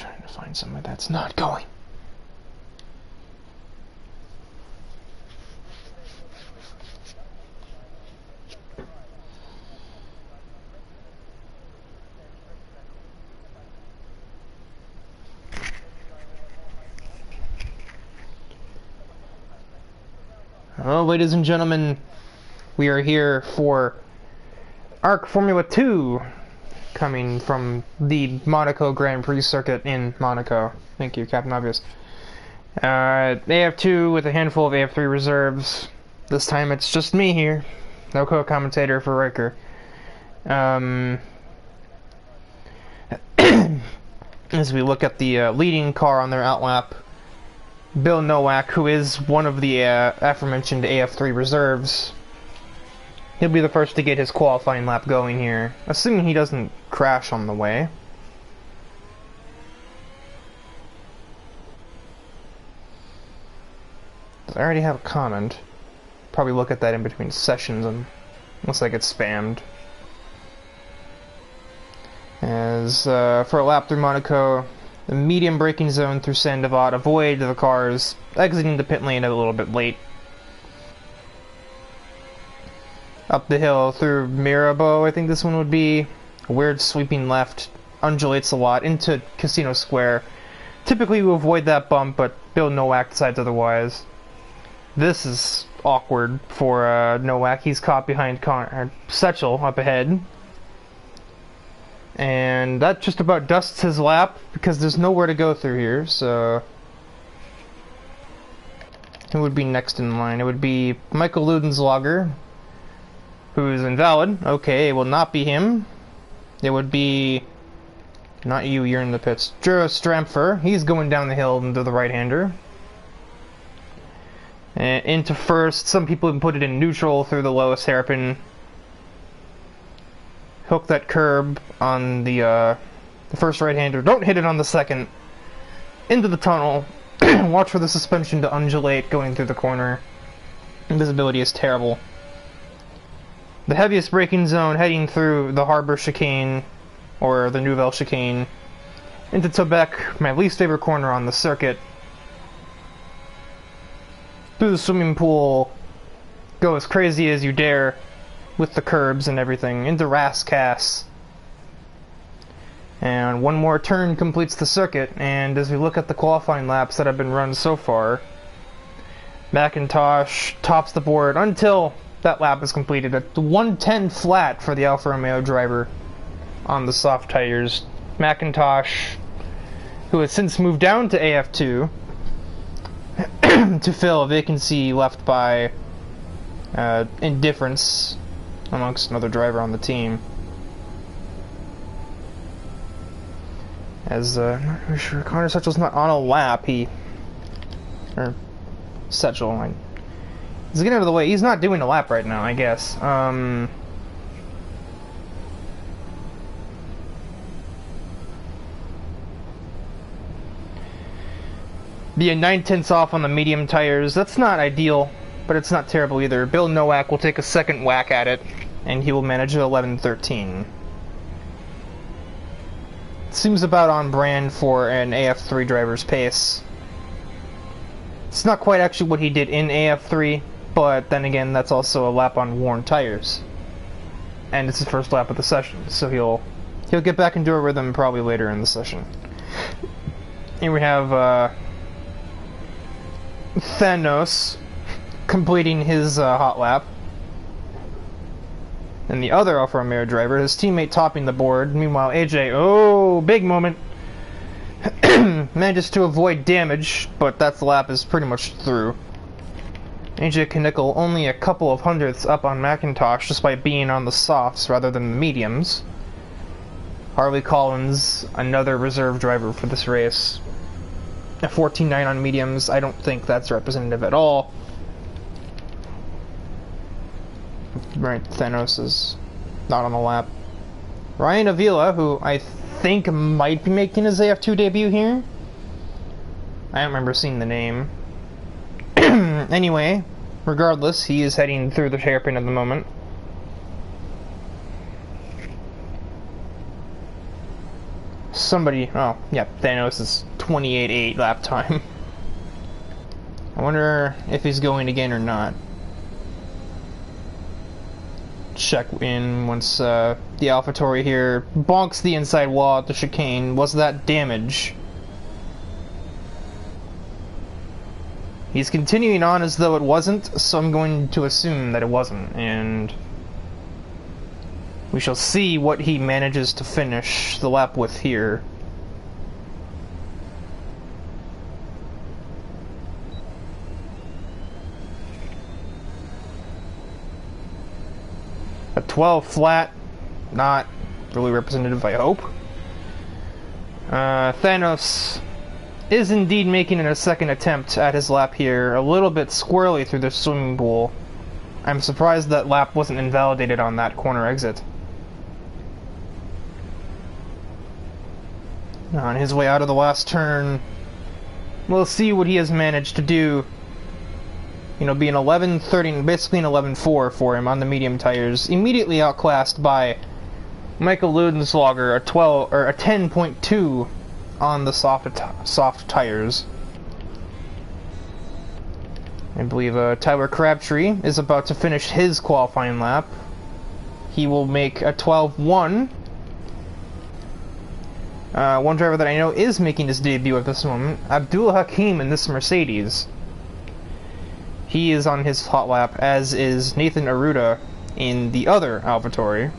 trying to find somewhere that's not going. Well, ladies and gentlemen, we are here for ARC Formula 2, coming from the Monaco Grand Prix circuit in Monaco. Thank you, Captain Obvious. AF2 with a handful of AF3 reserves. This time it's just me here, no co-commentator for Riker. As we look at the leading car on their outlap, Bill Nowak, who is one of the aforementioned AF3 reserves. He'll be the first to get his qualifying lap going here, assuming he doesn't crash on the way. I already have a comment. Probably look at that in between sessions unless I get spammed. As for a lap through Monaco, the medium braking zone through Saint-Devote, avoid the cars exiting the pit lane a little bit late. Up the hill through Mirabeau, I think this one would be. A weird sweeping left, undulates a lot into Casino Square. Typically you avoid that bump, but Bill Nowak decides otherwise. This is awkward for Nowak. He's caught behind Setchel up ahead. And that just about dusts his lap, because there's nowhere to go through here, so... Who would be next in line? It would be Michael Ludenslager, who is invalid. Okay, it will not be him. It would be... Not you, you're in the pits. Jura Strampfer, he's going down the hill into the right-hander. Into first, some people even put it in neutral through the lowest hairpin. Hook that curb on the first right-hander. Don't hit it on the second. Into the tunnel. Watch for the suspension to undulate going through the corner. Visibility is terrible. The heaviest braking zone heading through the Harbor chicane, or the Nouvelle chicane, into Tobec, my least favorite corner on the circuit. Through the swimming pool. Go as crazy as you dare. With the curbs and everything, into Rascasse. And one more turn completes the circuit, and as we look at the qualifying laps that have been run so far, McIntosh tops the board until that lap is completed at 110 flat for the Alfa Romeo driver on the soft tires. McIntosh, who has since moved down to AF2 to fill a vacancy left by indifference amongst another driver on the team. As, not really sure, Connor Setchel's not on a lap, or Setchel, he's getting out of the way, he's not doing a lap right now, I guess. Be a 9/10 off on the medium tires, that's not ideal. But it's not terrible either. Bill Nowak will take a second whack at it, and he will manage 11:13. Seems about on brand for an AF3 driver's pace. It's not quite actually what he did in AF3, but then again, that's also a lap on worn tires. And it's his first lap of the session, so he'll get back into a rhythm probably later in the session. Here we have Thanos completing his hot lap. And the other Alfa Romeo driver, his teammate topping the board. Meanwhile, AJ, oh, big moment. Manages to avoid damage, but that lap is pretty much through. AJ Knickel only a couple of hundredths up on McIntosh, despite being on the softs rather than the mediums. Harley Collins, another reserve driver for this race. A 14.9 on mediums, I don't think that's representative at all. Right, Thanos is not on the lap. Ryan Avila, who I think might be making his AF2 debut here. I don't remember seeing the name. Anyway, regardless, he is heading through the hairpin at the moment. Somebody, oh, yeah, Thanos is 28.8 lap time. I wonder if he's going again or not. Check in once the AlphaTauri here bonks the inside wall at the chicane. Was that damage? He's continuing on as though it wasn't, so I'm going to assume that it wasn't, and we shall see what he manages to finish the lap with here. A 12 flat, not really representative, I hope. Thanos is indeed making a second attempt at his lap here, a little bit squirrely through the swimming pool. I'm surprised that lap wasn't invalidated on that corner exit. On his way out of the last turn, we'll see what he has managed to do. You know, be an 11.30, basically an 11.4 for him on the medium tires, immediately outclassed by Michael Ludenswager, a 10.2 on the soft tires. I believe Tyler Crabtree is about to finish his qualifying lap. He will make a 12.1. One driver that I know is making his debut at this moment, Abdul Hakim in this Mercedes. He is on his hot lap, as is Nathan Aruda in the other AlphaTauri.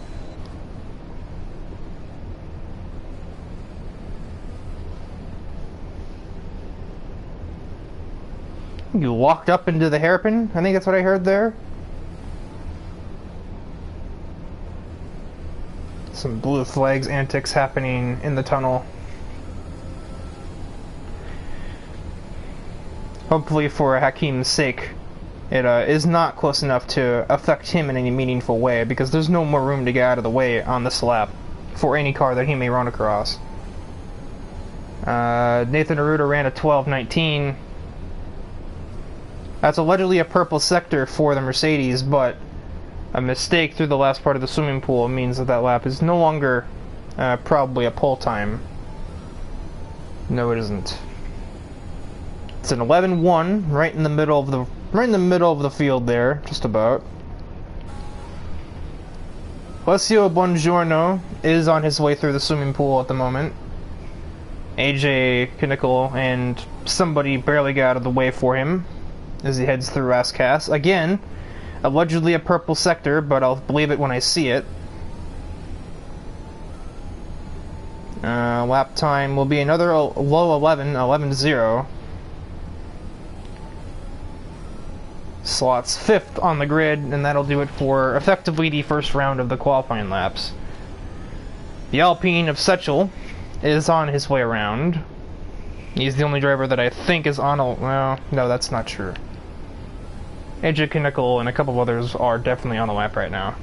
You walked up into the hairpin? I think that's what I heard there. Some blue flags antics happening in the tunnel. Hopefully for Hakim's sake, it is not close enough to affect him in any meaningful way, because there's no more room to get out of the way on this lap for any car that he may run across. Nathan Aruda ran a 12.19. That's allegedly a purple sector for the Mercedes, but a mistake through the last part of the swimming pool means that that lap is no longer probably a pole time. No, it isn't. It's an 11.1, right in the middle of the field there, just about. Alessio Buongiorno is on his way through the swimming pool at the moment. AJ Kinnickle and somebody barely got out of the way for him as he heads through Ascas. Again, allegedly a purple sector, but I'll believe it when I see it. Lap time will be another low 11.0. Slots 5th on the grid, and that'll do it for effectively the first round of the qualifying laps. The Alpine of Setchel is on his way around. He's the only driver that I think is on a... well, no, that's not true. AJ Kinnickle and a couple of others are definitely on the lap right now.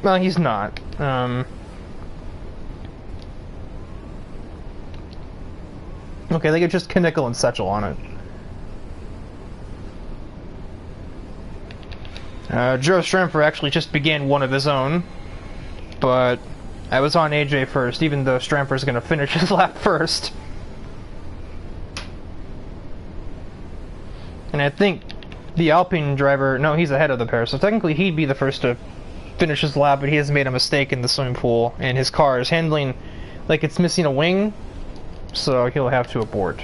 Well, he's not. Okay, they get just Kinnickle and Setchel on it. Joe Stramfer actually just began one of his own, but I was on AJ first, even though Stramfer's going to finish his lap first. And I think the Alpine driver, no, he's ahead of the pair, so technically he'd be the first to finish his lap, but he has made a mistake in the swimming pool, and his car is handling like it's missing a wing, so he'll have to abort.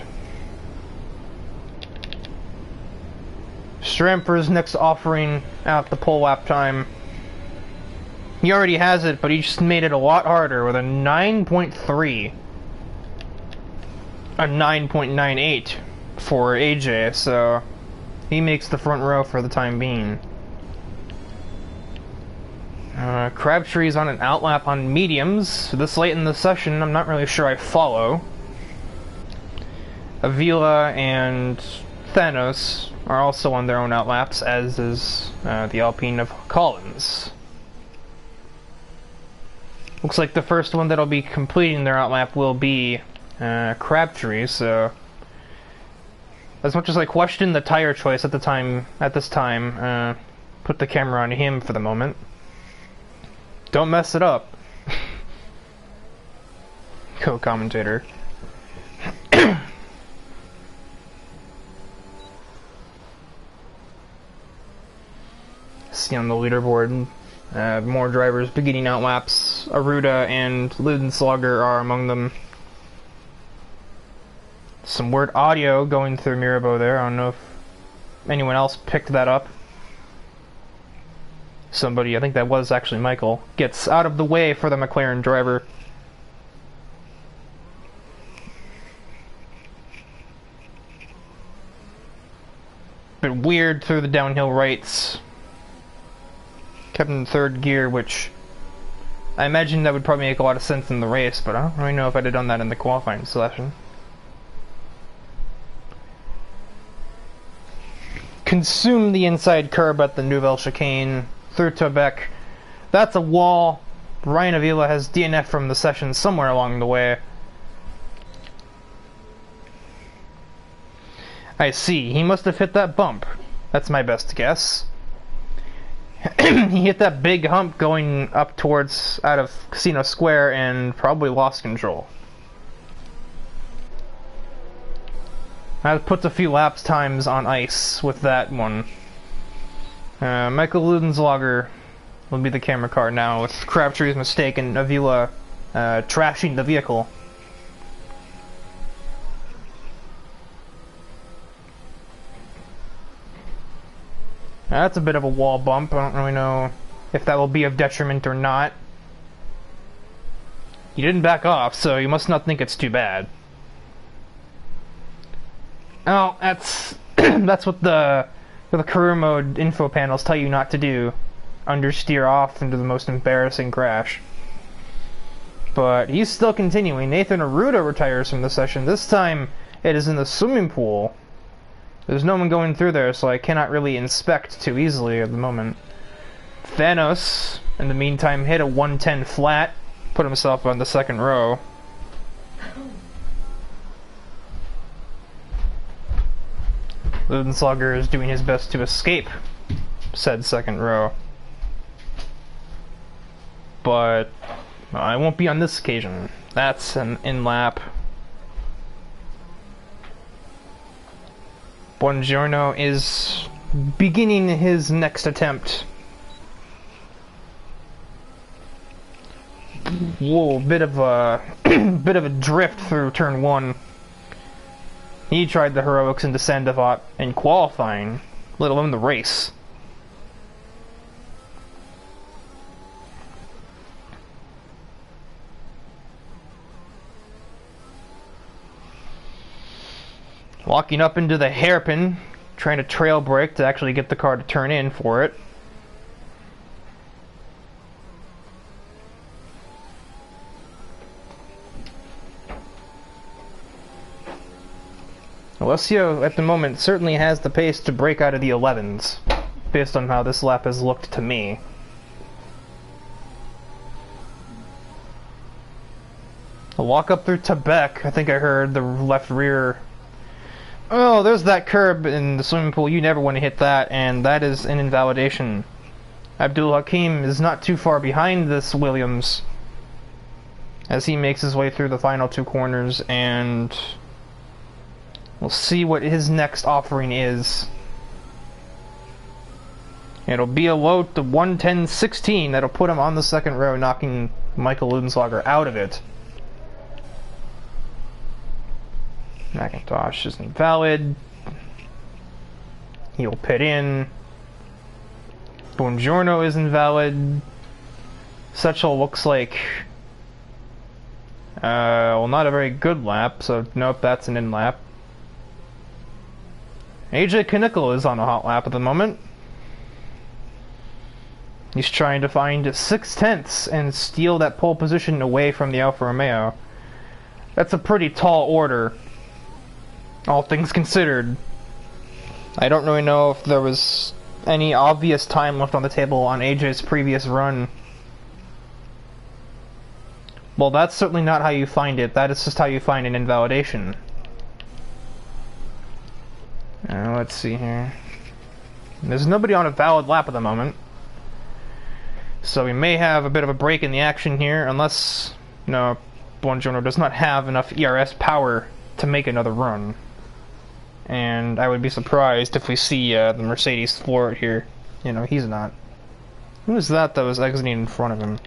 Stramfer's next offering out the pole lap time. He already has it, but he just made it a lot harder with a 9.3. A 9.98 for AJ, so he makes the front row for the time being. Crabtree's on an outlap on mediums. So this late in the session, I'm not really sure I follow. Avila and Thanos are also on their own outlaps, as is the Alpine of Collins. Looks like the first one that'll be completing their outlap will be Crabtree, so as much as I question the tire choice at this time, put the camera on him for the moment. Don't mess it up. co-commentator. See on the leaderboard, more drivers beginning out laps. Aruda and Ludenslager are among them. Some weird audio going through Mirabeau there. I don't know if anyone else picked that up. Somebody, I think that was actually Michael, gets out of the way for the McLaren driver. Bit weird through the downhill rights. Kept in third gear, which I imagine that would probably make a lot of sense in the race, but I don't really know if I'd have done that in the qualifying session. Consume the inside curb at the Nouvelle Chicane through Tobek. That's a wall. Ryan Avila has DNF from the session somewhere along the way. I see. He must have hit that bump. That's my best guess. He hit that big hump going up towards out of Casino Square and probably lost control. That puts a few laps times on ice with that one. Michael Ludenslager will be the camera car now with Crabtree's mistake and Avila trashing the vehicle. That's a bit of a wall bump. I don't really know if that will be of detriment or not. You didn't back off, so you must not think it's too bad. Oh, that's that's what the career mode info panels tell you not to do. Understeer off into the most embarrassing crash. But he's still continuing. Nathan Aruda retires from the session. This time it is in the swimming pool. There's no one going through there, so I cannot really inspect too easily at the moment. Thanos, in the meantime, hit a 110 flat, put himself on the second row. Ludenslager is doing his best to escape said second row. But I won't be on this occasion. That's an in-lap. Buongiorno is beginning his next attempt. Whoa, bit of a drift through turn one. He tried the heroics into Sandoval in qualifying, let alone the race. Walking up into the hairpin, trying to trail brake to actually get the car to turn in for it. Alessio, at the moment, certainly has the pace to break out of the 11s, based on how this lap has looked to me. A walk up through Tebek, I think I heard the left rear. Oh, there's that curb in the swimming pool. You never want to hit that, and that is an invalidation. Abdul Hakim is not too far behind this Williams as he makes his way through the final two corners, and we'll see what his next offering is. It'll be a low to 110.16 that'll put him on the second row, knocking Michael Ludenslager out of it. McIntosh is invalid. He'll pit in. Buongiorno is invalid. Setchel looks like well, not a very good lap, so nope, that's an in lap. AJ Knickel is on a hot lap at the moment. He's trying to find 6/10 and steal that pole position away from the Alfa Romeo. That's a pretty tall order, all things considered. I don't really know if there was any obvious time left on the table on AJ's previous run. Well, that's certainly not how you find it. That is just how you find an invalidation. Let's see here. There's nobody on a valid lap at the moment, so we may have a bit of a break in the action here, unless... no. Buongiorno does not have enough ERS power to make another run. And I would be surprised if we see the Mercedes floor it here. You know, he's not. Who is that was exiting in front of him?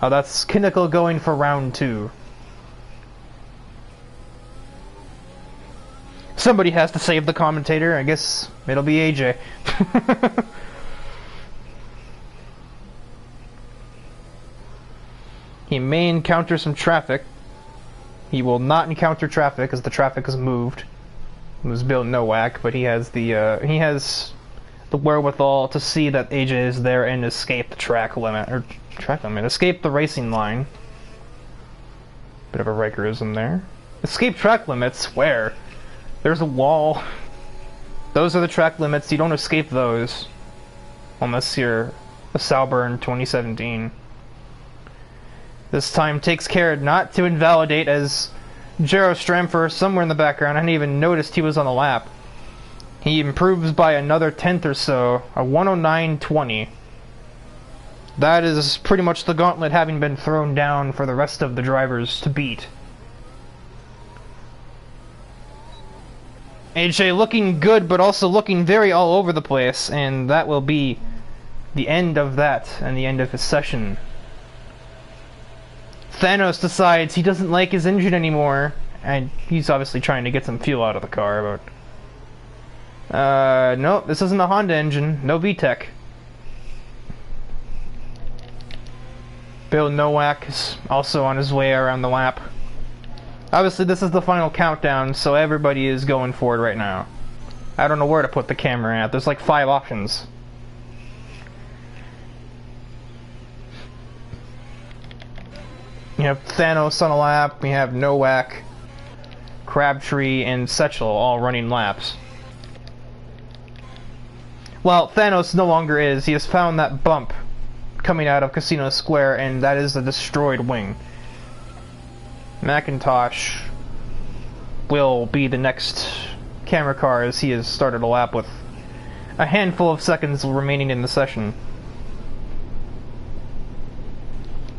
Oh, that's Kinnickle going for round 2. Somebody has to save the commentator. I guess it'll be AJ. He may encounter some traffic. He will not encounter traffic as the traffic has moved. It was Bill Nowak, but he has the wherewithal to see that AJ is there and escape the escape the racing line. Bit of a Rikerism there. Escape track limits? Where? There's a wall. Those are the track limits. You don't escape those unless you're a Sauber 2017. This time takes care not to invalidate, as Jero Stramfer somewhere in the background. I hadn't even noticed he was on the lap. He improves by another tenth or so, a 109.20. That is pretty much the gauntlet having been thrown down for the rest of the drivers to beat. AJ looking good, but also looking very all over the place, and that will be the end of that and the end of his session. Thanos decides he doesn't like his engine anymore, and he's obviously trying to get some fuel out of the car, but no, this isn't a Honda engine, no VTEC. Bill Nowak is also on his way around the lap. Obviously this is the final countdown, so everybody is going for it right now. I don't know where to put the camera at, there's like 5 options. You have Thanos on a lap, we have Nowak, Crabtree, and Setchel all running laps. Well, Thanos no longer is. He has found that bump coming out of Casino Square, and that is a destroyed wing. McIntosh will be the next camera car, as he has started a lap with a handful of seconds remaining in the session.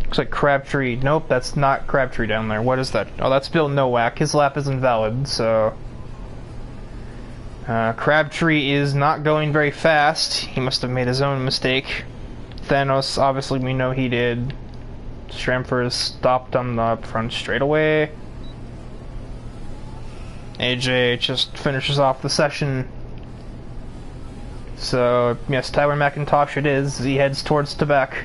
Looks like Crabtree. Nope, that's not Crabtree down there. What is that? Oh, that's Bill Nowak. His lap is invalid, so... Crabtree is not going very fast. He must have made his own mistake. Thanos, obviously we know he did. Stramfer is stopped on the front straightaway. AJ just finishes off the session. So, yes, Tyler McIntosh it is. He heads towards Quebec.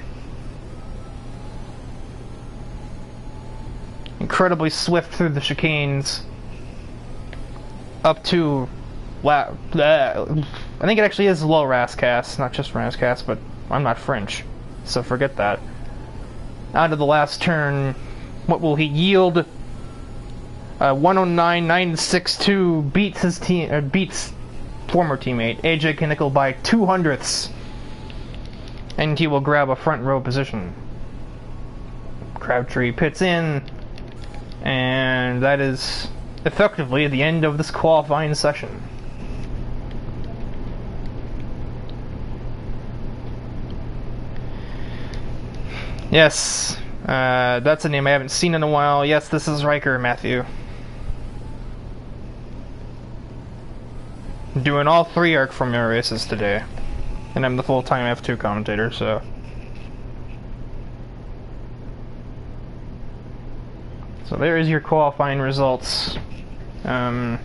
Incredibly swift through the chicanes. Up to... I think it actually is low Rascas, not just Rascas, but I'm not French, so forget that. Out of the last turn, what will he yield? 109.962 beats his team, beats former teammate AJ Kinnickle by 0.02, and he will grab a front row position. Crabtree pits in, and that is effectively the end of this qualifying session. Yes, that's a name I haven't seen in a while. Yes, this is Riker, Matthew. I'm doing all 3 ARC Formula races today. And I'm the full-time F2 commentator, so... So there is your qualifying results. The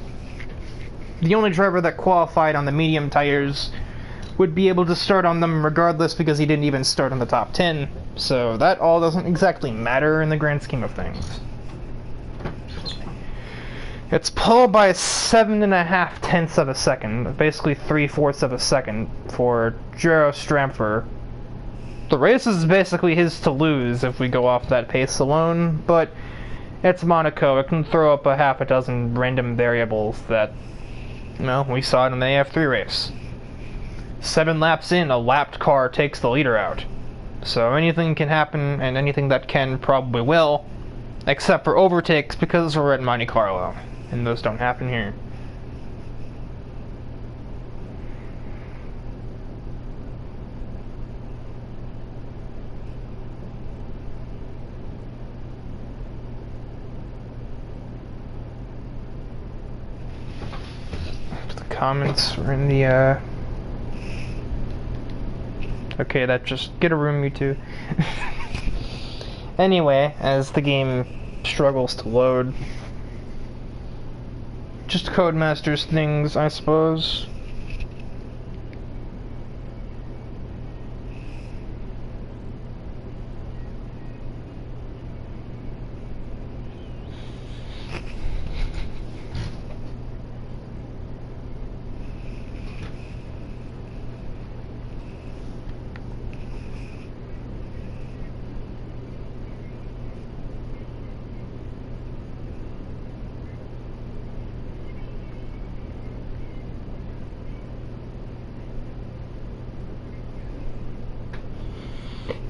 only driver that qualified on the medium tires would be able to start on them regardless, because he didn't even start on the top 10. So that all doesn't exactly matter in the grand scheme of things. It's pulled by 7.5 tenths of a second, basically 3/4 of a second for Jero Stramfer. The race is basically his to lose if we go off that pace alone, but it's Monaco. It can throw up a half a dozen random variables that, well, we saw it in the AF3 race. 7 laps in, a lapped car takes the leader out. So anything can happen, and anything that can probably will, except for overtakes, because we're at Monte Carlo, and those don't happen here. comments or in the, Okay, that just... Get a room, you two. Anyway, as the game struggles to load. Just Codemasters things, I suppose.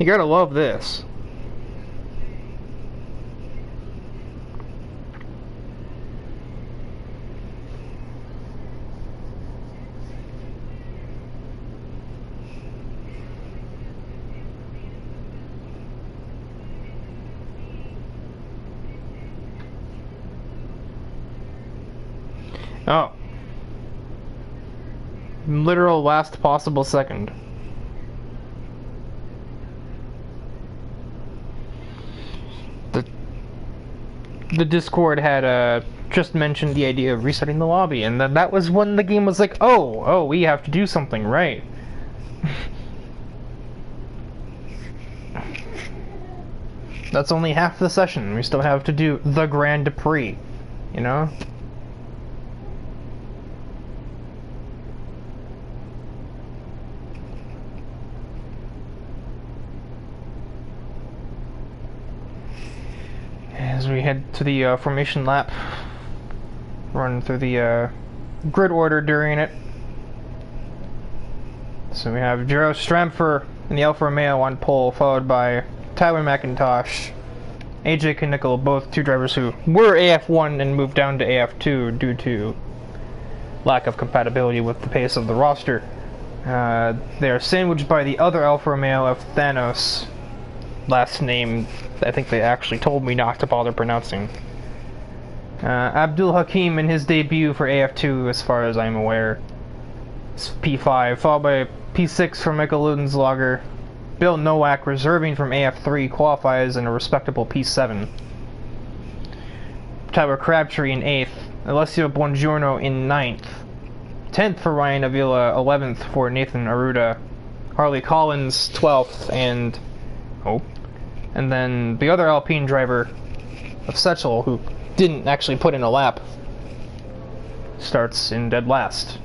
You gotta love this. Oh. Literal last possible second. The Discord had just mentioned the idea of resetting the lobby, and then that was when the game was like, oh, we have to do something, right? That's only half the session. We still have to do the Grand Prix, you know? As we head to the formation lap, run through the grid order during it. So we have Jero Stramfer in the Alfa Romeo on pole, followed by Tyler McIntosh, AJ Knickel, both two drivers who were AF1 and moved down to AF2 due to lack of compatibility with the pace of the roster. They are sandwiched by the other Alfa Romeo of Thanos, last name I think they actually told me not to bother pronouncing. Abdul Hakim in his debut for AF2 as far as I'm aware. It's P5, followed by P6 for Michael Ludenslager. Bill Nowak, reserving from AF3, qualifies in a respectable P7. Tyler Crabtree in 8th. Alessio Buongiorno in 9th. 10th for Ryan Avila, 11th for Nathan Aruda. Harley Collins, 12th, and then the other Alpine driver of Setchel, who didn't actually put in a lap, starts in dead last.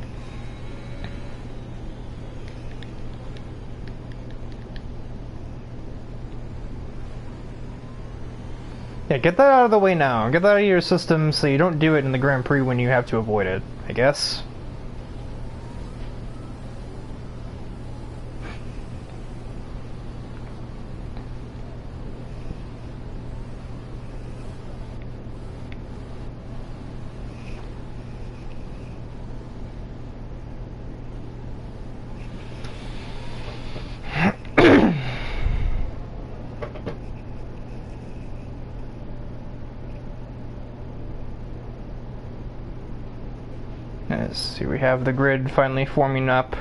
Yeah, get that out of the way now. Get that out of your system so you don't do it in the Grand Prix when you have to avoid it, I guess. Let's see, we have the grid finally forming up.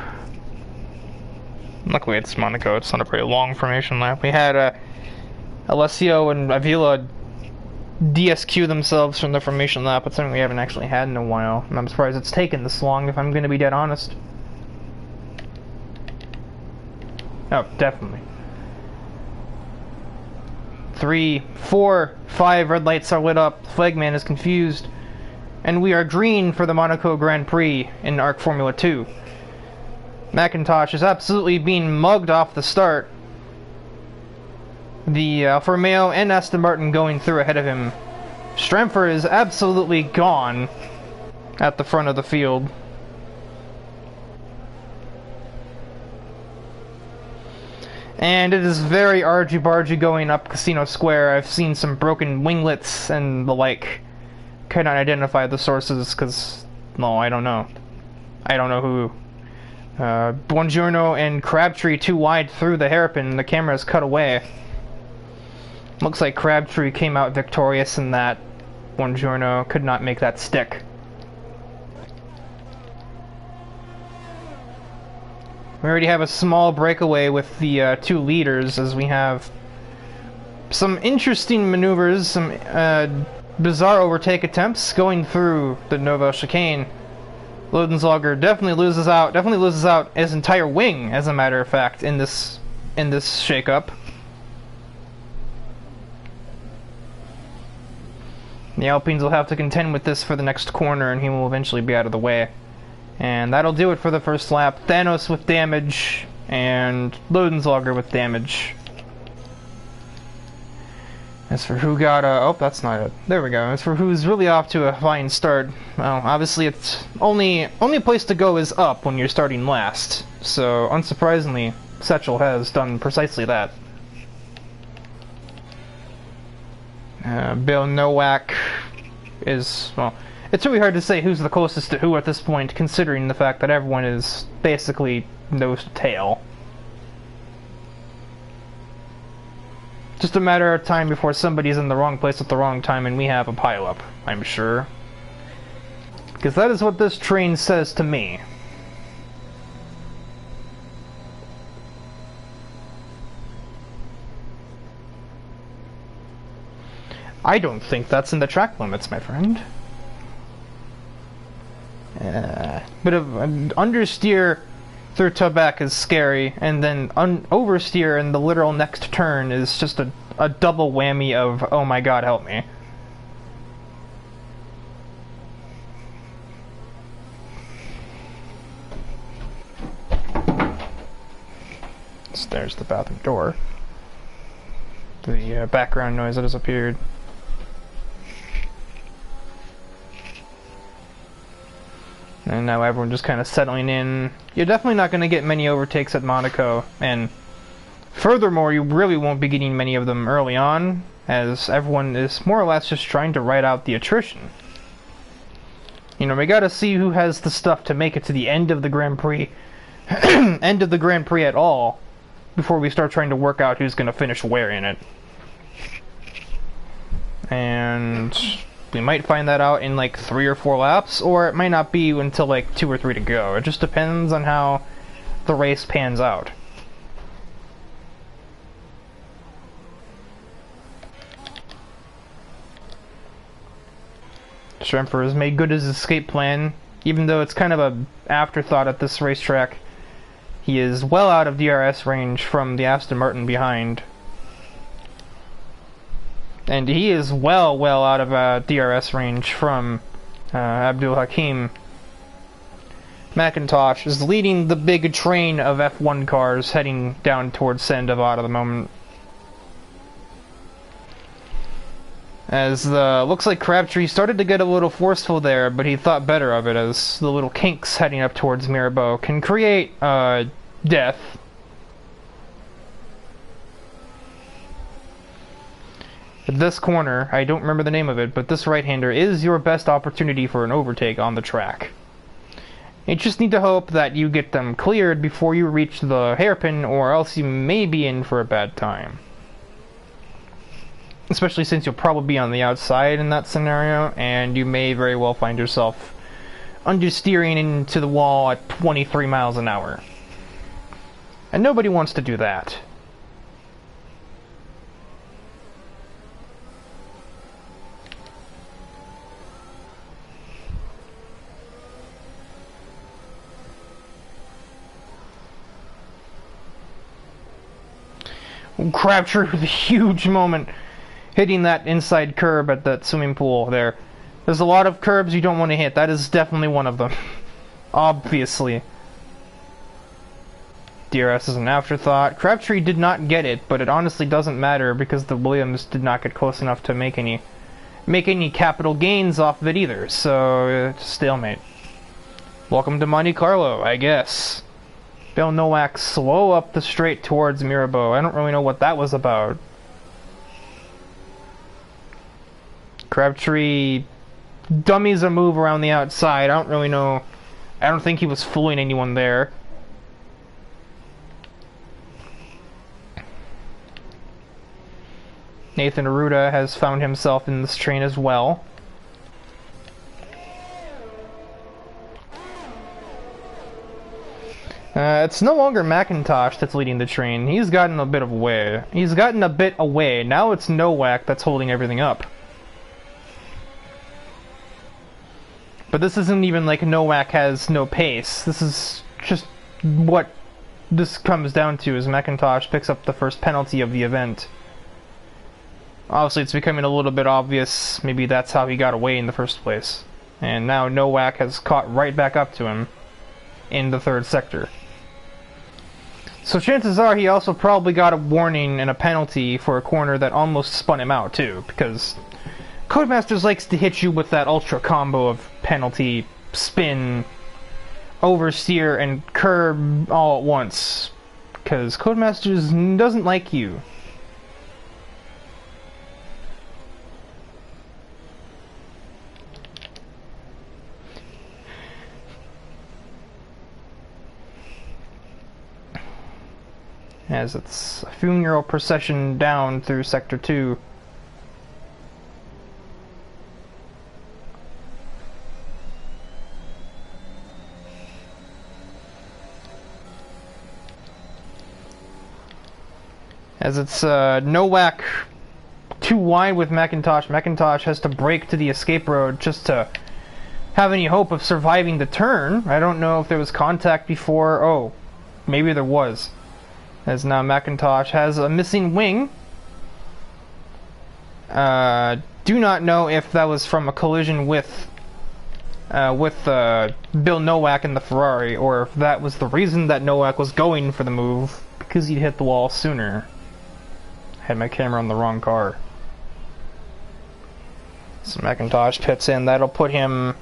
Luckily it's Monaco, it's not a very long formation lap. We had Alessio and Avila DSQ themselves from the formation lap. It's something we haven't actually had in a while. And I'm surprised it's taken this long, if I'm going to be dead honest. Oh, definitely. 3, 4, 5 red lights are lit up. Flagman is confused. And we are green for the Monaco Grand Prix in ARC Formula 2. McIntosh is absolutely being mugged off the start. The Alfa Romeo and Aston Martin going through ahead of him. Stramfer is absolutely gone at the front of the field. And it is very argy-bargy going up Casino Square. I've seen some broken winglets and the like. Cannot identify the sources because, no, I don't know. I don't know who. Buongiorno and Crabtree too wide through the hairpin. The camera is cut away. Looks like Crabtree came out victorious in that. Buongiorno could not make that stick. We already have a small breakaway with the two leaders, as we have some interesting maneuvers, some bizarre overtake attempts going through the Nova chicane. Lodenzlager definitely loses out his entire wing, as a matter of fact, in this shakeup. The Alpines will have to contend with this for the next corner, and he will eventually be out of the way. And that'll do it for the first lap. Thanos with damage, and Lodenzlager with damage. As for who got oh, that's not it. There we go. As for who's really off to a fine start, well, obviously it's only place to go is up when you're starting last. So, unsurprisingly, Setchel has done precisely that. Bill Nowak is, well, it's really hard to say who's the closest to who at this point, considering the fact that everyone is basically nose to tail. Just a matter of time before somebody's in the wrong place at the wrong time and we have a pileup, I'm sure. Because that is what this train says to me. I don't think that's in the track limits, my friend. Bit of an understeer through Tobak is scary, and then oversteer in the literal next turn is just a double whammy of, oh my god, help me. So there's the bathroom door. The background noise that has appeared. And now everyone just kind of settling in. You're definitely not going to get many overtakes at Monaco, and furthermore, you really won't be getting many of them early on, as everyone is more or less just trying to ride out the attrition. You know, we gotta see who has the stuff to make it to the end of the Grand Prix, end of the Grand Prix at all, before we start trying to work out who's going to finish where in it. And we might find that out in like 3 or 4 laps, or it might not be until like 2 or 3 to go. It just depends on how the race pans out. Schrempfer has made good his escape plan, even though it's kind of an afterthought at this racetrack. He is well out of DRS range from the Aston Martin behind. And he is well out of DRS range from Abdul Hakim. McIntosh is leading the big train of F1 cars heading down towards Sandoval at the moment. As looks like Crabtree started to get a little forceful there, but he thought better of it, as the little kinks heading up towards Mirabeau can create death. At this corner, I don't remember the name of it, but this right-hander is your best opportunity for an overtake on the track. You just need to hope that you get them cleared before you reach the hairpin, or else you may be in for a bad time. Especially since you'll probably be on the outside in that scenario, and you may very well find yourself understeering into the wall at 23 miles an hour. And nobody wants to do that. Crabtree with a huge moment hitting that inside curb at that swimming pool there. There's a lot of curbs you don't want to hit. That is definitely one of them. Obviously. DRS is an afterthought. Crabtree did not get it, but it honestly doesn't matter because the Williams did not get close enough to make any capital gains off of it either. So, stalemate. Welcome to Monte Carlo, I guess. Bill Nowak slow up the straight towards Mirabeau. I don't really know what that was about. Crabtree dummies a move around the outside. I don't really know. I don't think he was fooling anyone there. Nathan Arruda has found himself in this train as well. It's no longer Macintosh that's leading the train. He's gotten a bit away. He's gotten a bit away. Now it's Nowak that's holding everything up. But this isn't even like Nowak has no pace. This is just what this comes down to, is Macintosh picks up the first penalty of the event. Obviously it's becoming a little bit obvious maybe that's how he got away in the first place. And now Nowak has caught right back up to him in the third sector. So chances are he also probably got a warning and a penalty for a corner that almost spun him out too, because Codemasters likes to hit you with that ultra combo of penalty, spin, oversteer, and curb all at once, because Codemasters doesn't like you. As it's a funeral procession down through Sector 2. As it's Nowak too wide with Macintosh. Macintosh has to brake to the escape road just to have any hope of surviving the turn. I don't know if there was contact before. Oh, maybe there was. As now Macintosh has a missing wing. Do not know if that was from a collision with Bill Nowak in the Ferrari, or if that was the reason that Nowak was going for the move, because he'd hit the wall sooner. I had my camera on the wrong car. So Macintosh pits in. That'll put him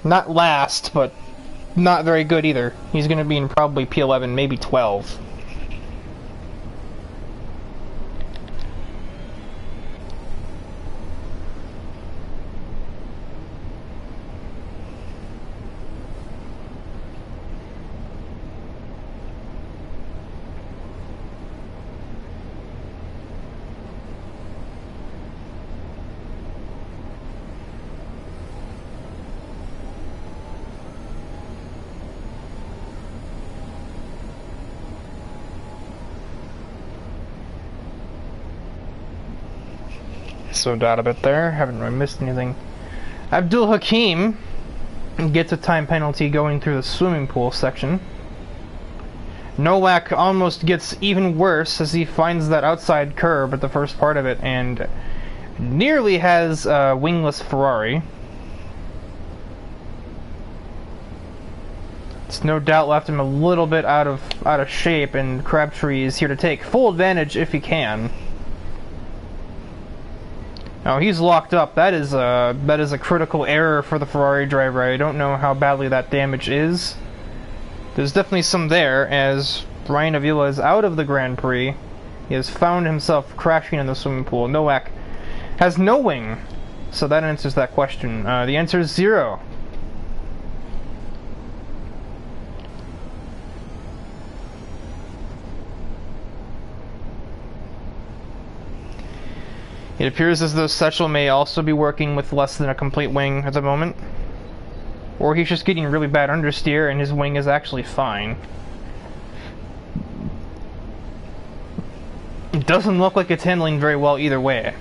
not last, but not very good either. He's going to be in probably P11, maybe 12. Zoomed out a bit there, haven't really missed anything. Abdul Hakim gets a time penalty going through the swimming pool section. Nowak almost gets even worse as he finds that outside curb at the first part of it and nearly has a wingless Ferrari. It's no doubt left him a little bit out of shape, and Crabtree is here to take full advantage if he can. Now he's locked up. That is a critical error for the Ferrari driver. I don't know how badly that damage is. There's definitely some there, as Ryan Avila is out of the Grand Prix. He has found himself crashing in the swimming pool. Nowak has no wing, so that answers that question. The answer is 0. It appears as though Setchel may also be working with less than a complete wing at the moment. Or he's just getting really bad understeer and his wing is actually fine. It doesn't look like it's handling very well either way.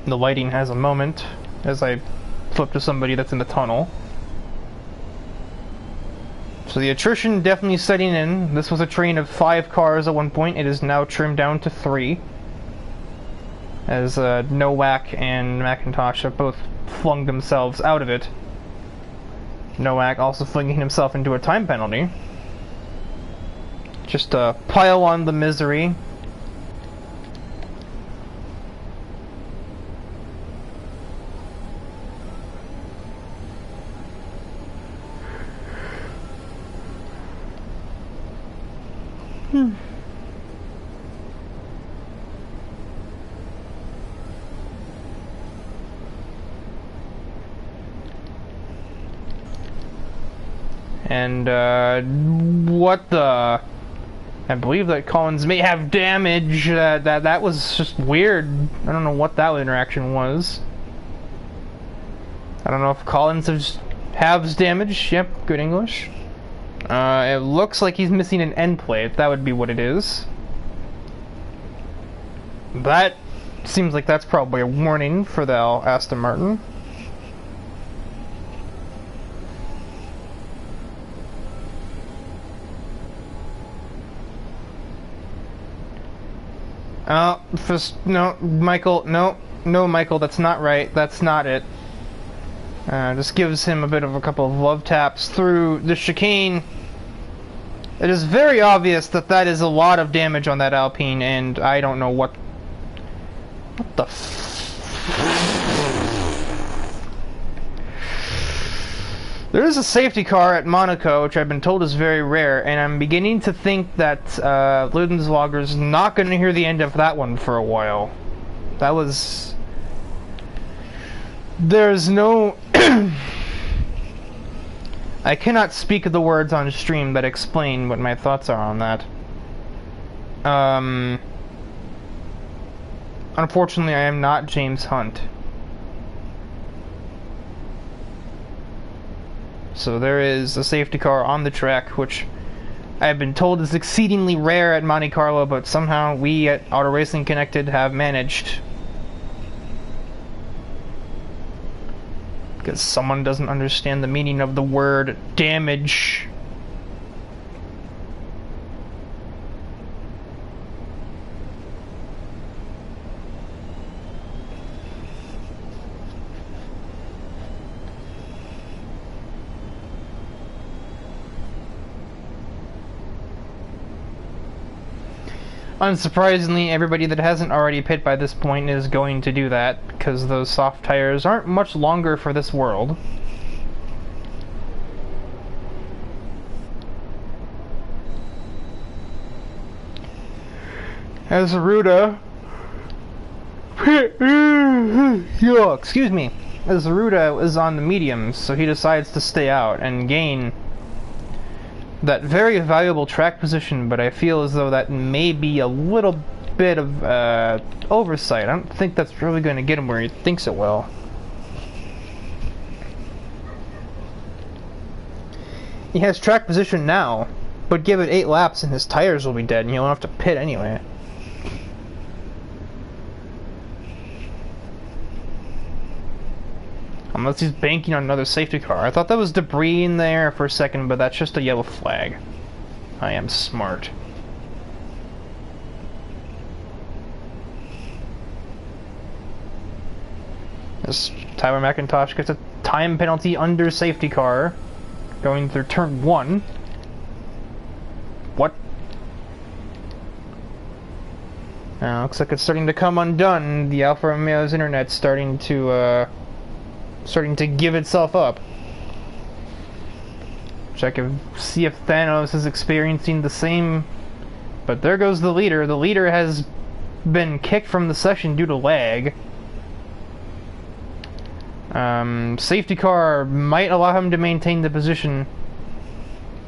The lighting has a moment as I flip to somebody that's in the tunnel. So the attrition definitely setting in. This was a train of 5 cars at one point. It is now trimmed down to 3. As Nowak and Macintosh have both flung themselves out of it. Nowak also flinging himself into a time penalty. Just to pile on the misery. And what the? I believe that Collins may have damage. That was just weird. I don't know what that interaction was. I don't know if Collins has damage. Yep, good English. It looks like he's missing an end plate. That would be what it is. That seems like that's probably a warning for the Aston Martin. No, Michael, no, Michael, that's not right. That's not it. Just gives him a bit of a couple of love taps through the chicane. It is very obvious that that is a lot of damage on that Alpine, and I don't know what the There is a safety car at Monaco, which I've been told is very rare, and I'm beginning to think that Ludenswager's not going to hear the end of that one for a while. That was... There's no... I cannot speak the words on stream that explain what my thoughts are on that. Unfortunately, I am not James Hunt. So there is a safety car on the track, which I've been told is exceedingly rare at Monte Carlo, but somehow we at Auto Racing Connected have managed. Because someone doesn't understand the meaning of the word damage. Unsurprisingly, everybody that hasn't already pit by this point is going to do that, because those soft tires aren't much longer for this world. As Aruda... excuse me. As Aruda is on the mediums, so he decides to stay out and gain that very valuable track position, but I feel as though that may be a little bit of oversight. I don't think that's really going to get him where he thinks it will. He has track position now, but give it 8 laps and his tires will be dead and he'll have to pit anyway. Unless he's banking on another safety car. I thought that was debris in there for a second, but that's just a yellow flag. I am smart. This Tyler McIntosh gets a time penalty under safety car going through turn 1. What? Looks like it's starting to come undone. The Alfa Romeo's internet's starting to give itself up. Check and see if Thanos is experiencing the same. But there goes the leader. The leader has been kicked from the session due to lag. Safety car might allow him to maintain the position,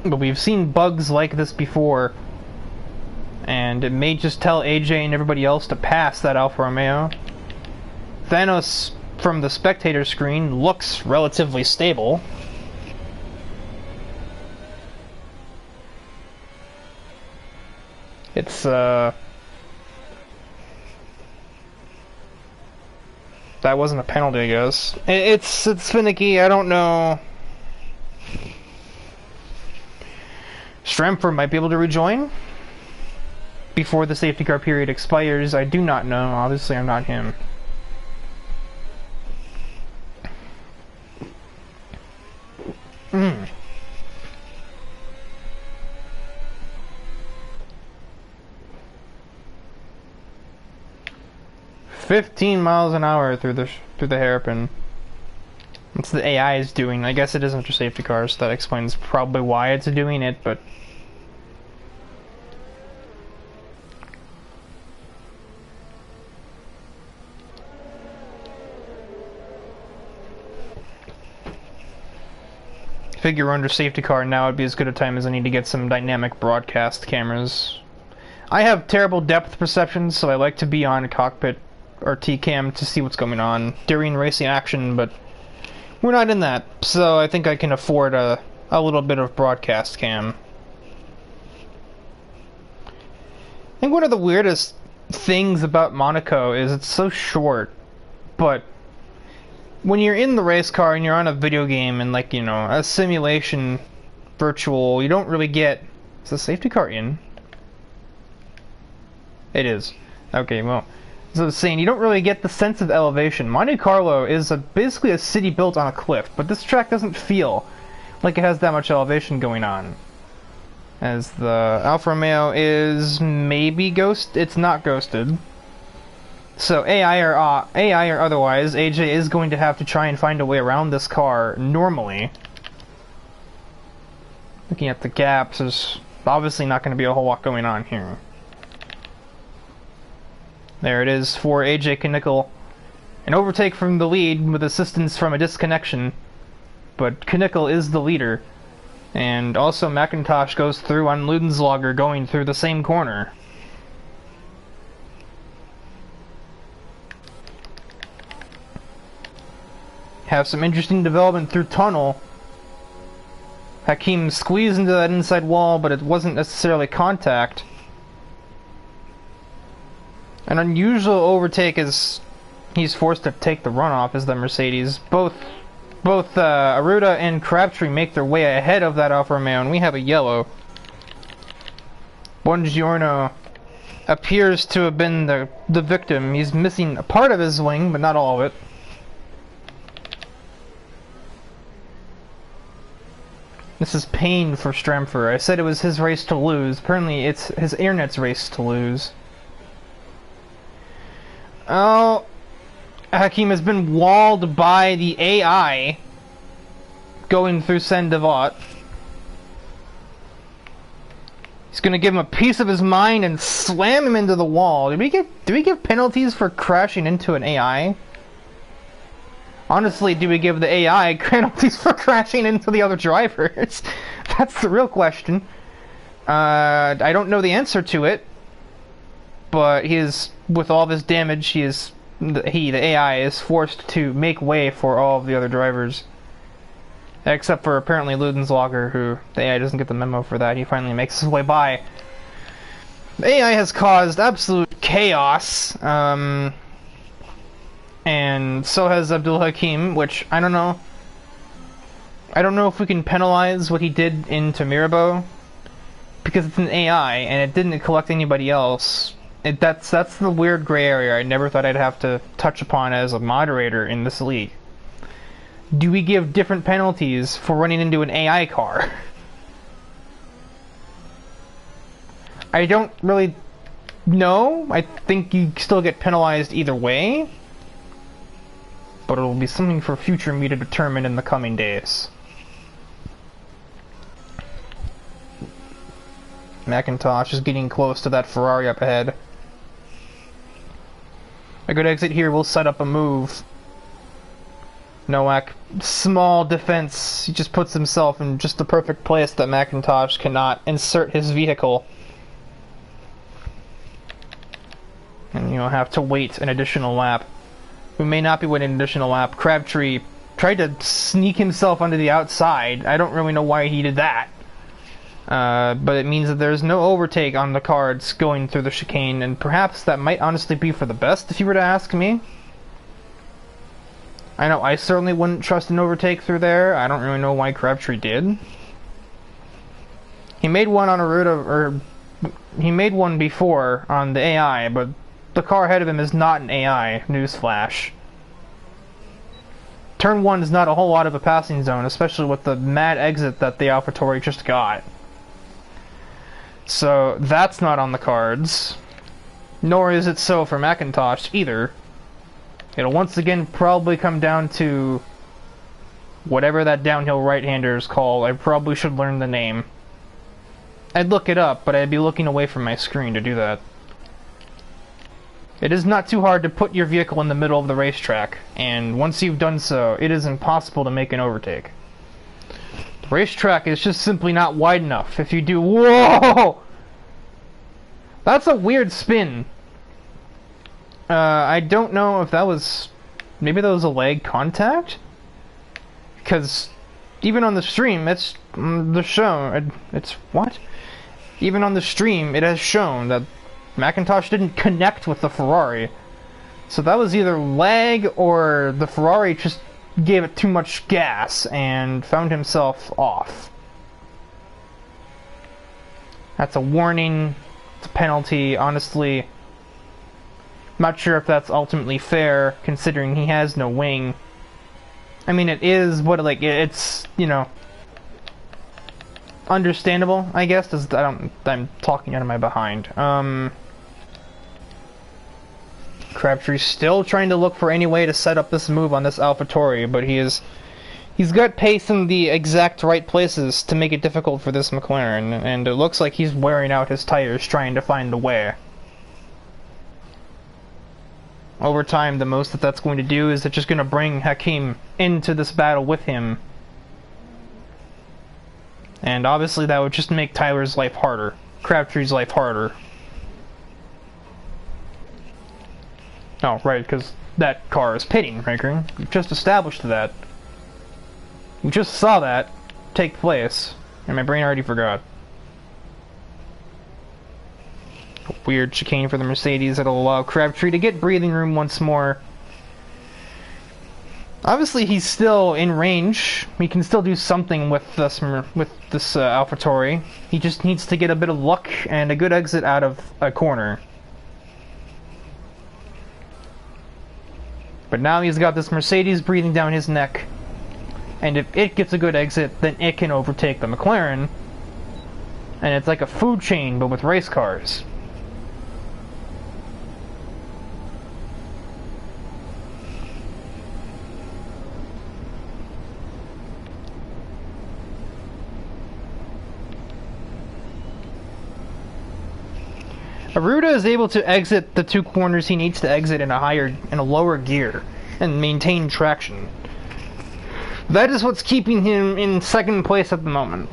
but we've seen bugs like this before, and it may just tell AJ and everybody else to pass that Alfa Romeo. Thanos, from the spectator screen, looks relatively stable. It's that wasn't a penalty, I guess. It's finicky, I don't know. Stramford might be able to rejoin before the safety car period expires. I do not know. Obviously, I'm not him. Hmm. 15 miles an hour through the hairpin. That's the AI is doing. I guess it isn't for safety cars. That explains probably why it's doing it, but figure under safety car now would be as good a time as any to get some dynamic broadcast cameras. I have terrible depth perception, so I like to be on cockpit or T-cam to see what's going on during racing action, but we're not in that, so I think I can afford a a little bit of broadcast cam. I think one of the weirdest things about Monaco is it's so short, but when you're in the race car and you're on a video game and, like, you know, a simulation virtual, you don't really get... Is the safety car in? It is. Okay, well, as I was saying, you don't really get the sense of elevation. Monte Carlo is basically a city built on a cliff, but this track doesn't feel like it has that much elevation going on. As the Alfa Romeo is maybe it's not ghosted. So AI or otherwise, AJ is going to have to try and find a way around this car normally. Looking at the gaps, there's obviously not going to be a whole lot going on here. There it is for AJ Knickel. An overtake from the lead with assistance from a disconnection. But Knickel is the leader. And also McIntosh goes through on Ludenslager going through the same corner. Have some interesting development through tunnel. Hakim squeezed into that inside wall, but it wasn't necessarily contact. An unusual overtake is he's forced to take the runoff as the Mercedes. Both Aruda and Crabtree make their way ahead of that Alfa Romeo, and we have a yellow. Buongiorno appears to have been the victim. He's missing a part of his wing, but not all of it. This is pain for Stremfer. I said it was his race to lose. Apparently it's his Airnet's race to lose. Oh, Hakim has been walled by the AI going through Saint-Devote. He's gonna give him a piece of his mind and slam him into the wall. Do we give penalties for crashing into an AI? Honestly, do we give the AI penalties for crashing into the other drivers? That's the real question. I don't know the answer to it, but with all this damage, the AI is forced to make way for all of the other drivers. Except for apparently Ludenslager, who the AI doesn't get the memo for that. He finally makes his way by. The AI has caused absolute chaos, and so has Abdul Hakim, which I don't know. I don't know if we can penalize what he did into Mirabeau, because it's an AI and it didn't collect anybody else. That's the weird gray area I never thought I'd have to touch upon as a moderator in this league. Do we give different penalties for running into an AI car? I don't really know. I think you still get penalized either way. But it'll be something for future me to determine in the coming days. McIntosh is getting close to that Ferrari up ahead. A good exit here will set up a move. Nowak, small defense. He just puts himself in just the perfect place that McIntosh cannot insert his vehicle. And you'll have to wait an additional lap. We may not be waiting an additional lap. Crabtree tried to sneak himself onto the outside. I don't really know why he did that. But it means that there's no overtake on the cards going through the chicane, and perhaps that might honestly be for the best if you were to ask me. I know I certainly wouldn't trust an overtake through there. I don't really know why Crabtree did. He made one on Aruda, or he made one before on the AI, but the car ahead of him is not an AI. Newsflash. Turn 1 is not a whole lot of a passing zone, especially with the mad exit that the AlphaTauri just got. So that's not on the cards. Nor is it so for McIntosh either. It'll once again probably come down to whatever that downhill right-hander is called. I probably should learn the name. I'd look it up, but I'd be looking away from my screen to do that. It is not too hard to put your vehicle in the middle of the racetrack, and once you've done so, it is impossible to make an overtake. The racetrack is just simply not wide enough. If you do... Whoa! That's a weird spin. I don't know if that was... Maybe that was a leg contact? Because even on the stream, it's the show. It's what? Even on the stream, it has shown that McIntosh didn't connect with the Ferrari. So that was either lag or the Ferrari just gave it too much gas and found himself off. That's a warning. It's a penalty. Honestly, I'm not sure if that's ultimately fair, considering he has no wing. I mean, it is what, like, it's, you know, understandable, I guess. I'm talking out of my behind. Crabtree's still trying to look for any way to set up this move on this AlphaTauri, but he's got pace in the exact right places to make it difficult for this McLaren, and it looks like he's wearing out his tires trying to find the way. Over time, the most that's going to do is it's just going to bring Hakim into this battle with him. And obviously that would just make Tyler's life harder. Crabtree's life harder. Oh, right, because that car is pitting, Ranker. We've just established that. We just saw that take place, and my brain already forgot. A weird chicane for the Mercedes that'll allow Crabtree to get breathing room once more. Obviously, he's still in range. He can still do something with this AlphaTauri. He just needs to get a bit of luck and a good exit out of a corner. But now he's got this Mercedes breathing down his neck. And if it gets a good exit, then it can overtake the McLaren. And it's like a food chain, but with race cars. Aruda is able to exit the two corners he needs to exit in a lower gear and maintain traction. That is what's keeping him in second place at the moment.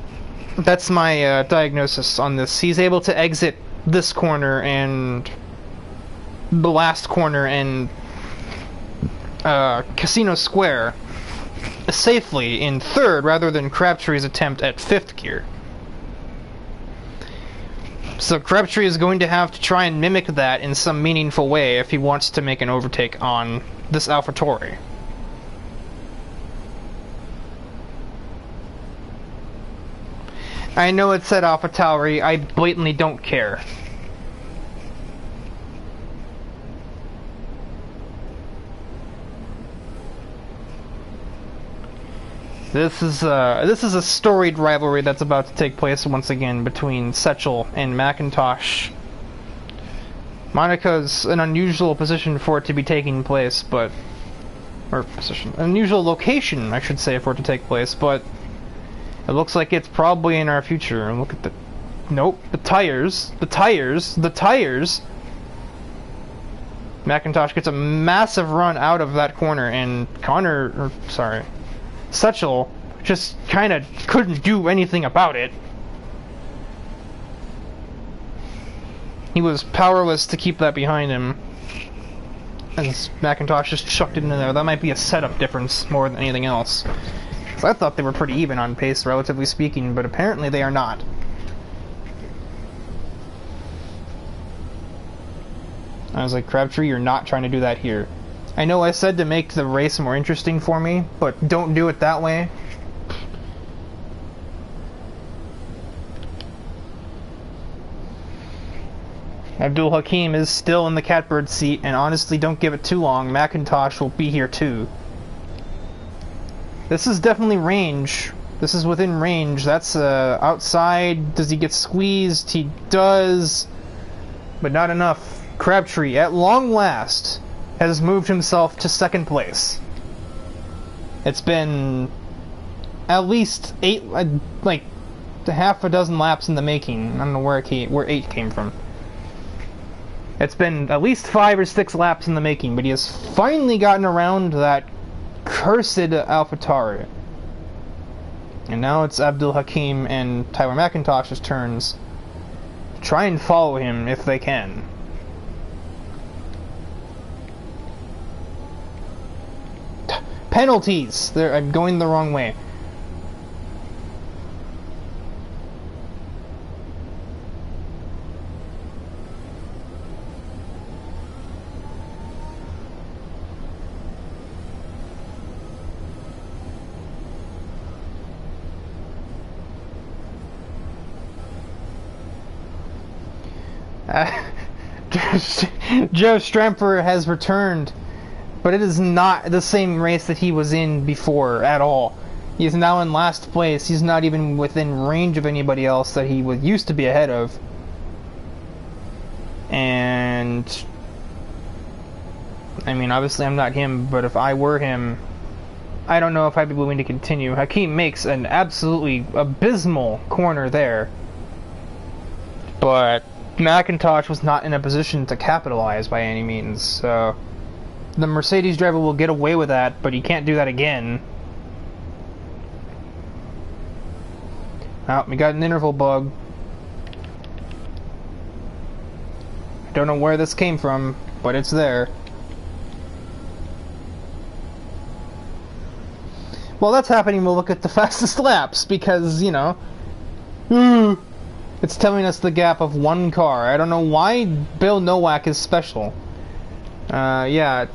That's my diagnosis on this. He's able to exit this corner and the last corner and Casino Square safely in third rather than Crabtree's attempt at fifth gear. So Crabtree is going to have to try and mimic that in some meaningful way if he wants to make an overtake on this AlphaTauri. I know it said AlphaTauri, I blatantly don't care. This is a storied rivalry that's about to take place once again between Setchel and McIntosh. Monaco's an unusual position for it to be taking place, but... or position... an unusual location, I should say, for it to take place, but... it looks like it's probably in our future. And look at the... nope, the tires. The tires. The tires! McIntosh gets a massive run out of that corner, and Setchel just kind of couldn't do anything about it. He was powerless to keep that behind him. As McIntosh just chucked it in there. That might be a setup difference more than anything else. So I thought they were pretty even on pace, relatively speaking, but apparently they are not. I was like, Crabtree, you're not trying to do that here. I know I said to make the race more interesting for me, but don't do it that way. Abdul Hakim is still in the catbird seat, and honestly, don't give it too long. McIntosh will be here too. This is definitely range. This is within range. That's outside. Does he get squeezed? He does. But not enough. Crabtree, at long last, has moved himself to second place. It's been at least 8, like half a dozen laps in the making. I don't know where 8 came from. It's been at least 5 or 6 laps in the making, but he has finally gotten around that cursed AlphaTauri. And now it's Abdul Hakim and Tyler McIntosh's turns. Try and follow him if they can. Penalties! I'm going the wrong way. Joe Stramper has returned, but it is not the same race that he was in before at all. He is now in last place. He's not even within range of anybody else that he used to be ahead of. And I mean, obviously I'm not him, but if I were him, I don't know if I'd be willing to continue. Hakeem makes an absolutely abysmal corner there, but McIntosh was not in a position to capitalize by any means, so the Mercedes driver will get away with that, but he can't do that again. Oh, we got an interval bug. I don't know where this came from, but it's there. While that's happening, we'll look at the fastest laps, because, you know, it's telling us the gap of one car. I don't know why Bill Nowak is special. Yeah.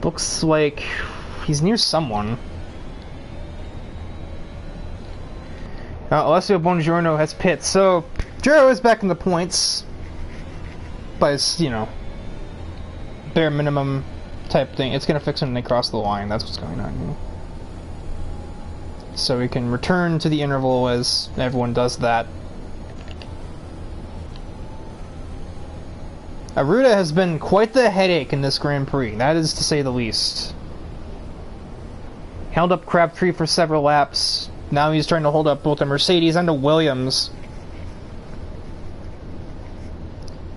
Looks like he's near someone. Alessio Buongiorno has pit, so Giro is back in the points by, you know, bare minimum type thing. It's going to fix him when they cross the line. That's what's going on here. So we can return to the interval as everyone does that. Aruda has been quite the headache in this Grand Prix, that is to say the least. Held up Crabtree for several laps. Now he's trying to hold up both the Mercedes and the Williams.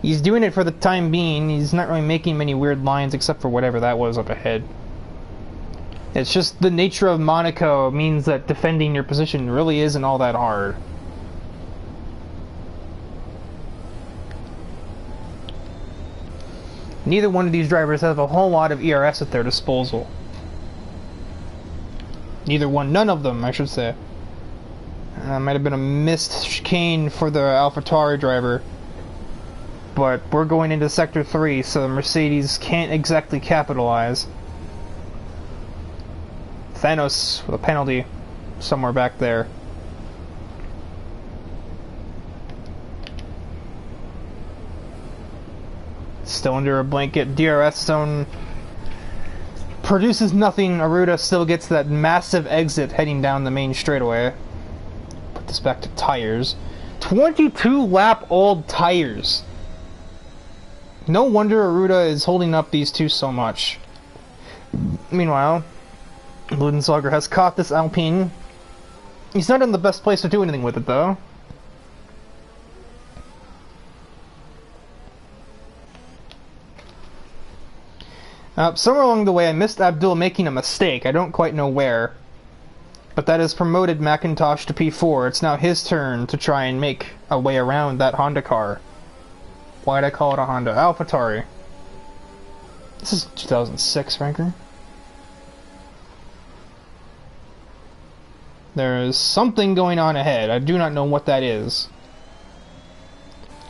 He's doing it for the time being. He's not really making many weird lines except for whatever that was up ahead. It's just the nature of Monaco means that defending your position really isn't all that hard. Neither one of these drivers have a whole lot of ERS at their disposal. None of them, I should say. Might have been a missed chicane for the AlphaTauri driver. But we're going into Sector 3, so the Mercedes can't exactly capitalize. Thanos with a penalty somewhere back there. Still under a blanket. DRS zone produces nothing. Aruda still gets that massive exit heading down the main straightaway. Put this back to tires. 22 lap old tires. No wonder Aruda is holding up these two so much. Meanwhile, Ludenswager has caught this Alpine. He's not in the best place to do anything with it, though. Somewhere along the way, I missed Abdul making a mistake. I don't quite know where. But that has promoted McIntosh to P4. It's now his turn to try and make a way around that Honda car. Why'd I call it a Honda? AlphaTauri. This is 2006, Ranker. There is something going on ahead. I do not know what that is.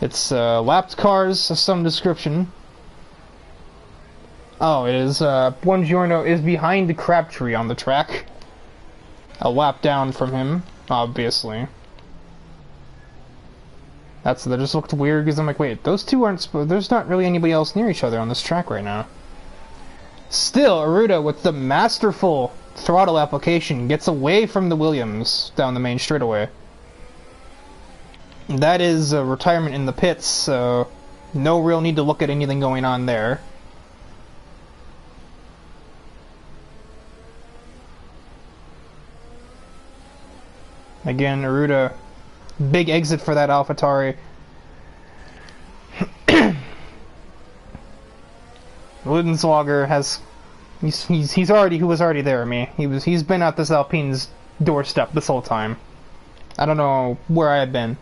It's lapped cars of some description. Oh, it is, Buongiorno is behind the Crabtree on the track. A lap down from him, obviously. That just looked weird because I'm like, wait, those two aren't, there's not really anybody else near each other on this track right now. Still, Aruda with the masterful throttle application gets away from the Williams down the main straightaway. That is a retirement in the pits, so no real need to look at anything going on there. Again, Aruda, big exit for that AlphaTauri. Ludenswager has, he's already, who was already there, me. He's been at this Alpine's doorstep this whole time. I don't know where I had been.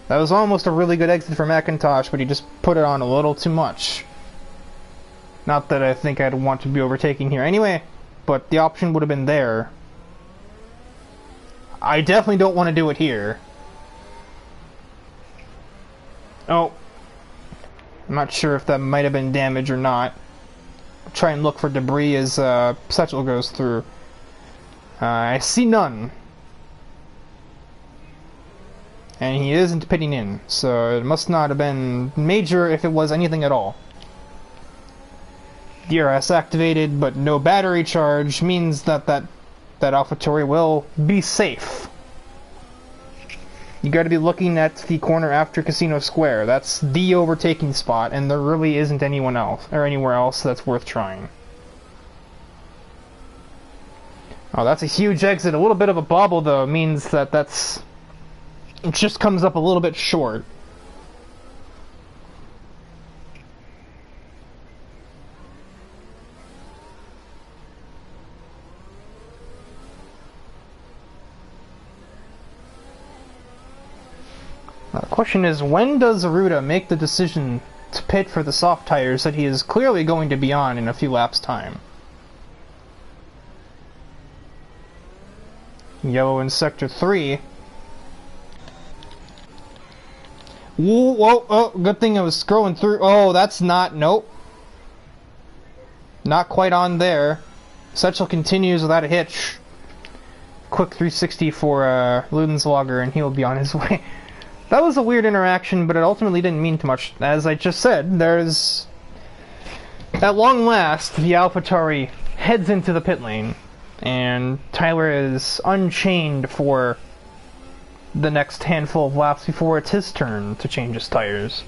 That was almost a really good exit for McIntosh, but he just put it on a little too much. Not that I think I'd want to be overtaking here anyway, but the option would have been there. I definitely don't want to do it here. Oh. I'm not sure if that might have been damage or not. I'll try and look for debris as Satchel goes through. I see none. And he isn't pitting in, so it must not have been major if it was anything at all. DRS activated, but no battery charge means that AlphaTauri will be safe. You got to be looking at the corner after Casino Square. That's the overtaking spot, and there really isn't anyone else or anywhere else that's worth trying. Oh, that's a huge exit. A little bit of a bobble, though, means that it just comes up a little bit short. Now, the question is, when does Aruda make the decision to pit for the soft tires that he is clearly going to be on in a few laps' time? Yellow in Sector 3. Whoa, whoa, oh, good thing I was scrolling through. Oh, that's not, nope. Not quite on there. Setchel continues without a hitch. Quick 360 for Ludenswager, and he'll be on his way. That was a weird interaction, but it ultimately didn't mean too much. As I just said, there's... At long last, the AlphaTauri heads into the pit lane, and Tyler is unchained for the next handful of laps before it's his turn to change his tires.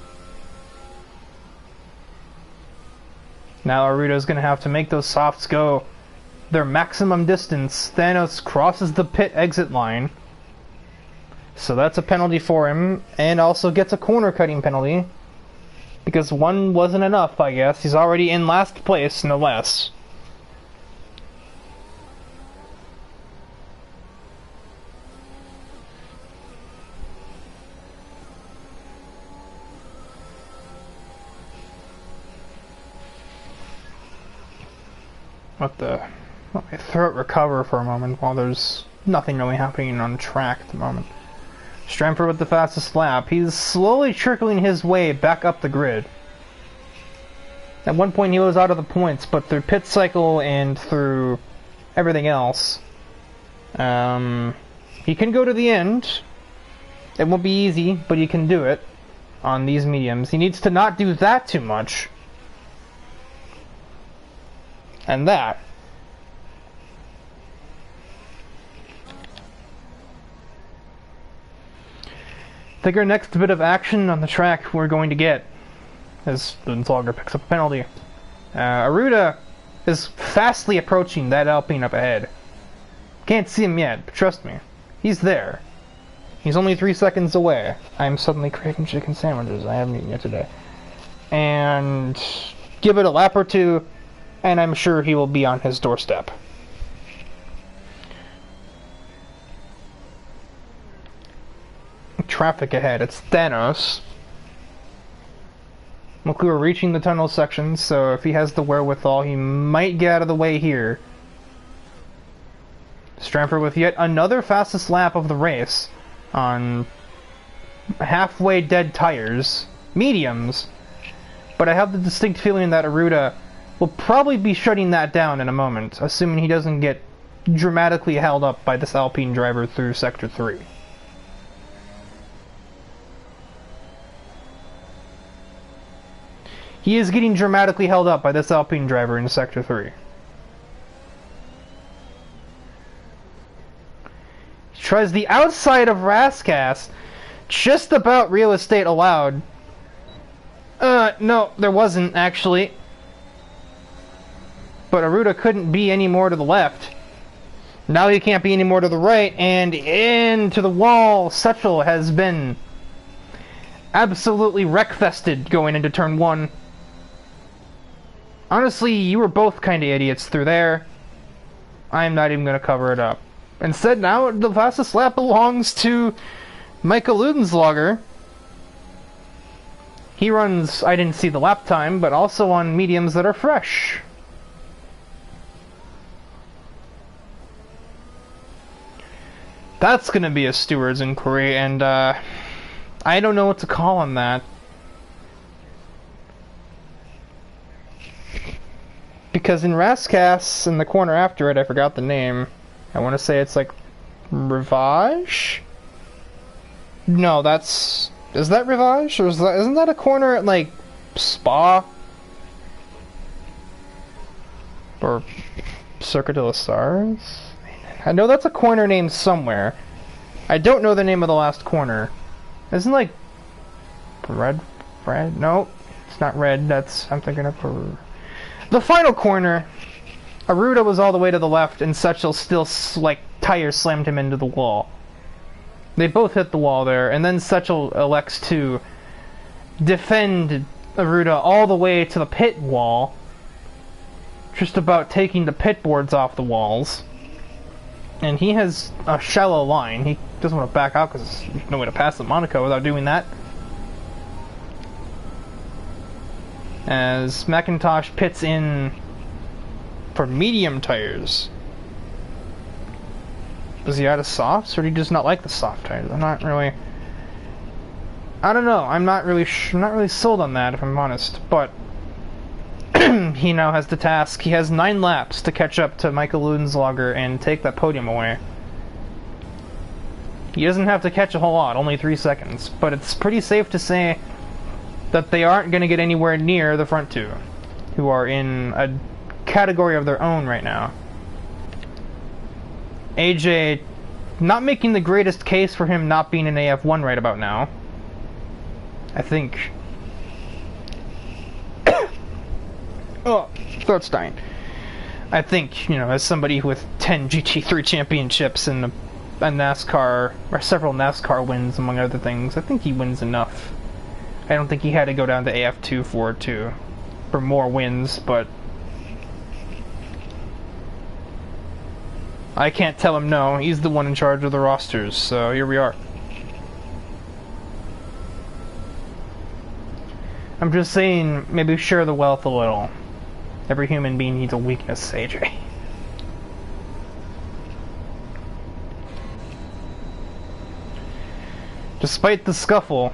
Now Aruda's going to have to make those softs go their maximum distance. Thanos crosses the pit exit line. So that's a penalty for him, and also gets a corner cutting penalty. Because one wasn't enough, I guess. He's already in last place, no less. Let my throat recover for a moment while there's nothing really happening on track at the moment. Stramper with the fastest lap. He's slowly trickling his way back up the grid. At one point he was out of the points, but through pit cycle and through everything else, he can go to the end. It won't be easy, but he can do it on these mediums. He needs to not do that too much. And that. I think our next bit of action on the track we're going to get, as Ludenswager picks up a penalty. Aruda is fastly approaching that Alpine up ahead. Can't see him yet, but trust me, he's there. He's only 3 seconds away. I'm suddenly craving chicken sandwiches. I haven't eaten yet today. And give it a lap or two, and I'm sure he will be on his doorstep. Traffic ahead. It's Thanos. Look, we're reaching the tunnel section, so if he has the wherewithal, he might get out of the way here. Stramper with yet another fastest lap of the race on halfway dead tires. Mediums. But I have the distinct feeling that Aruda will probably be shutting that down in a moment, assuming he doesn't get dramatically held up by this Alpine driver through Sector 3. He is getting dramatically held up by this Alpine driver in Sector 3. He tries the outside of Raskas. Just about real estate allowed. No, there wasn't, actually. But Aruda couldn't be any more to the left. Now he can't be any more to the right, and into the wall. Setchel has been absolutely wreckfested going into turn 1. Honestly, you were both kind of idiots through there. I'm not even going to cover it up. Instead, now the fastest lap belongs to Michael Ludenswager. He runs, I didn't see the lap time, but also on mediums that are fresh. That's going to be a steward's inquiry, and I don't know what to call on that. Because in Raskas, in the corner after it, I forgot the name. I want to say it's like Rivage? No, that's... Is that Rivage? Or isn't that a corner at, like, Spa? Or Circuit de la Stars? I know that's a corner name somewhere. I don't know the name of the last corner. Isn't, like... Red? No, it's not Red. That's... I'm thinking of... The final corner, Aruda was all the way to the left, and Setchel still, like, tire slammed him into the wall. They both hit the wall there, and then Setchel elects to defend Aruda all the way to the pit wall, just about taking the pit boards off the walls. And he has a shallow line. He doesn't want to back out because there's no way to pass the Monaco without doing that. As McIntosh pits in for medium tires. Is he out of softs, or do you just not like the soft tires? I'm not really... I don't know. I'm not really sold on that, if I'm honest. But he now has the task. He has 9 laps to catch up to Michael Ludenslager and take that podium away. He doesn't have to catch a whole lot, only 3 seconds. But it's pretty safe to say that they aren't going to get anywhere near the front two, who are in a category of their own right now. AJ, not making the greatest case for him not being in AF1 right about now. I think... oh, throat's dying. I think, you know, as somebody with 10 GT3 championships and a NASCAR, or several NASCAR wins, among other things, I think he wins enough. I don't think he had to go down to AF2 for more wins, but I can't tell him no. He's the one in charge of the rosters, so here we are. I'm just saying, maybe share the wealth a little. Every human being needs a weakness, AJ. Despite the scuffle,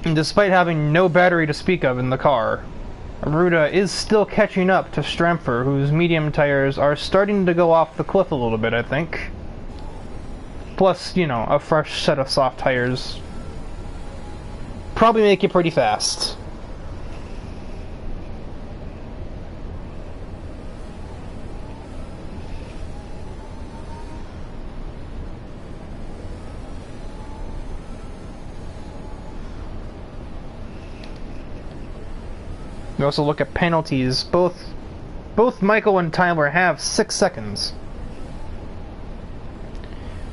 and despite having no battery to speak of in the car, Aruda is still catching up to Stramfer, whose medium tires are starting to go off the cliff a little bit, I think. Plus, you know, a fresh set of soft tires probably make it pretty fast. We also look at penalties. Both Michael and Tyler have 6 seconds.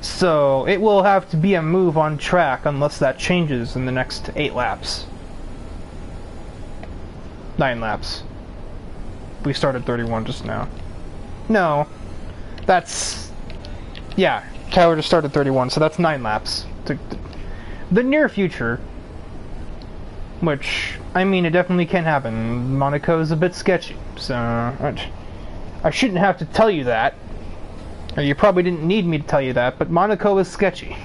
So it will have to be a move on track unless that changes in the next 8 laps. 9 laps. We started 31 just now. No. That's... yeah, Tyler just started 31, so that's 9 laps. The near future... which, I mean, it definitely can happen. Monaco is a bit sketchy, so I shouldn't have to tell you that. Or you probably didn't need me to tell you that, but Monaco is sketchy.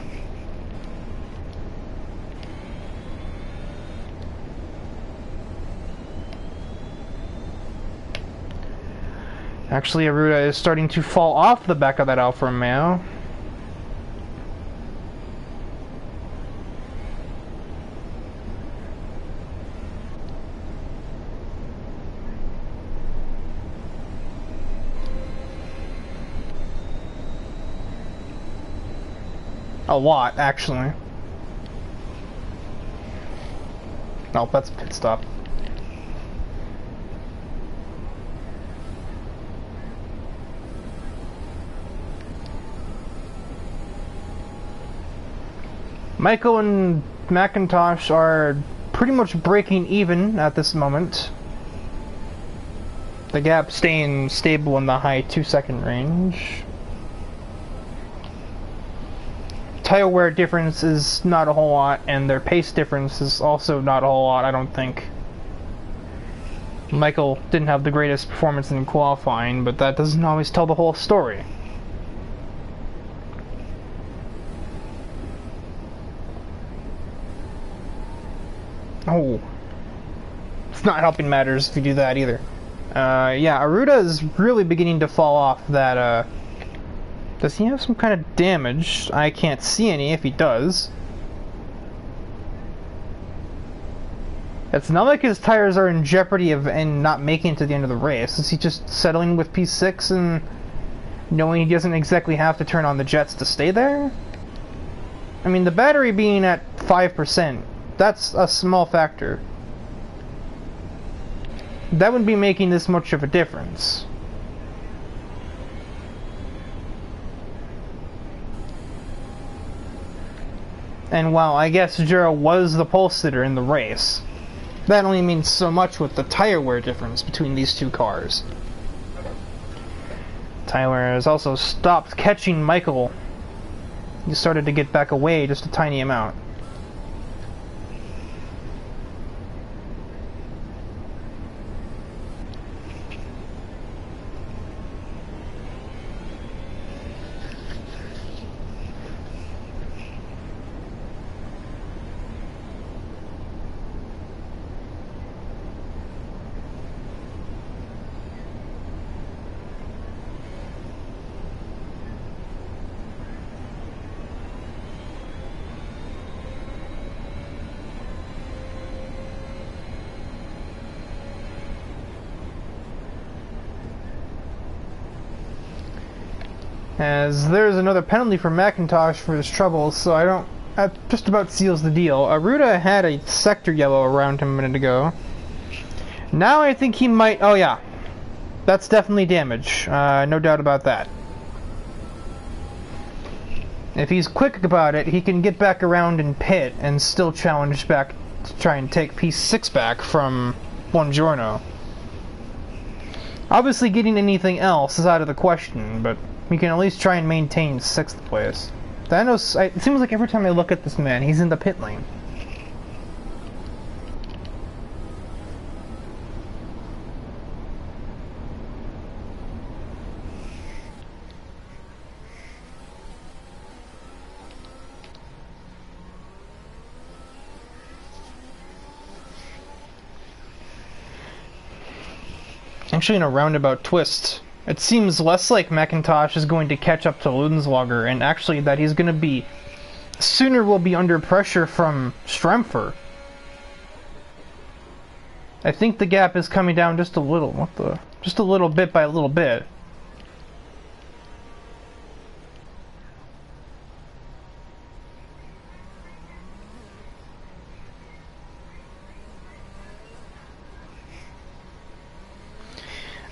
Actually, Aruda is starting to fall off the back of that Alfa Romeo. A lot, actually. Oh, that's a pit stop. Michael and McIntosh are pretty much breaking even at this moment. The gap staying stable in the high 2-second range. Tire wear difference is not a whole lot, and their pace difference is also not a whole lot, I don't think. Michael didn't have the greatest performance in qualifying, but that doesn't always tell the whole story. Oh. It's not helping matters if you do that either. Yeah, Aruda is really beginning to fall off that, Does he have some kind of damage? I can't see any if he does. It's not like his tires are in jeopardy of and not making it to the end of the race. Is he just settling with P6 and knowing he doesn't exactly have to turn on the jets to stay there? I mean, the battery being at 5%, that's a small factor. That wouldn't be making this much of a difference. And while I guess Jura was the pole sitter in the race, that only means so much with the tire wear difference between these two cars. Tyler has also stopped catching Michael. He started to get back away just a tiny amount. As there's another penalty for McIntosh for his troubles, so that just about seals the deal. Aruda had a sector yellow around him a minute ago. Now I think he might... Oh yeah, that's definitely damage, no doubt about that. If he's quick about it, he can get back around and pit and still challenge back to try and take P6 back from Buongiorno. Obviously getting anything else is out of the question, but we can at least try and maintain 6th place. It seems like every time I look at this man, he's in the pit lane. Actually, in a roundabout twist, it seems less like McIntosh is going to catch up to Ludenswager, and actually that he's going to be... sooner will be under pressure from Strempfer. I think the gap is coming down just a little. Just a little bit by a little bit.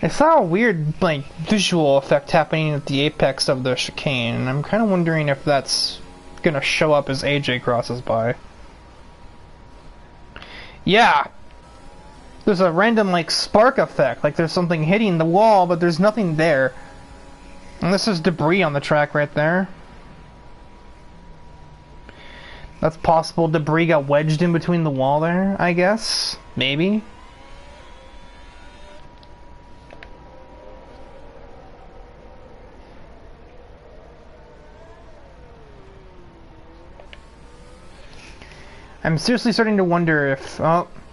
I saw a weird, visual effect happening at the apex of the chicane, and I'm kind of wondering if that's gonna show up as AJ crosses by. Yeah! There's a random, spark effect, like there's something hitting the wall, but there's nothing there. And this is debris on the track right there. That's possible debris got wedged in between the wall there, I guess? Maybe? I'm seriously starting to wonder if,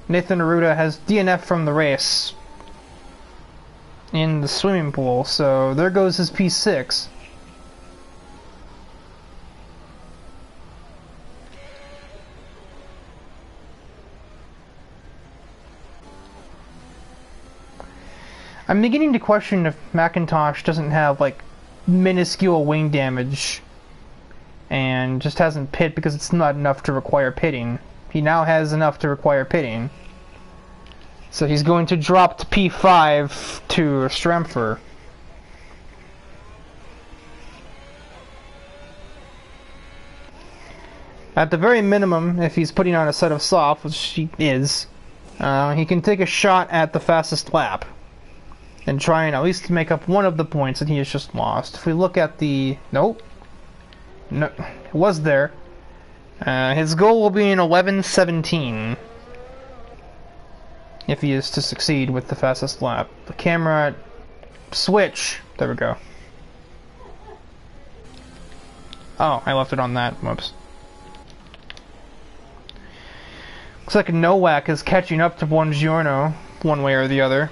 Nathan Aruda has DNF from the race in the swimming pool, so there goes his P6. I'm beginning to question if McIntosh doesn't have, minuscule wing damage and just hasn't pit because it's not enough to require pitting. He now has enough to require pitting. So he's going to drop to P5 to Strempfer. At the very minimum, if he's putting on a set of soft, which he is, he can take a shot at the fastest lap and try and at least make up one of the points that he has just lost. If we look at the... Nope. No, it was there. His goal will be in 11:17 if he is to succeed with the fastest lap. The camera switch. There we go. Oh, I left it on that. Whoops. Looks like Nowak is catching up to Buongiorno one way or the other.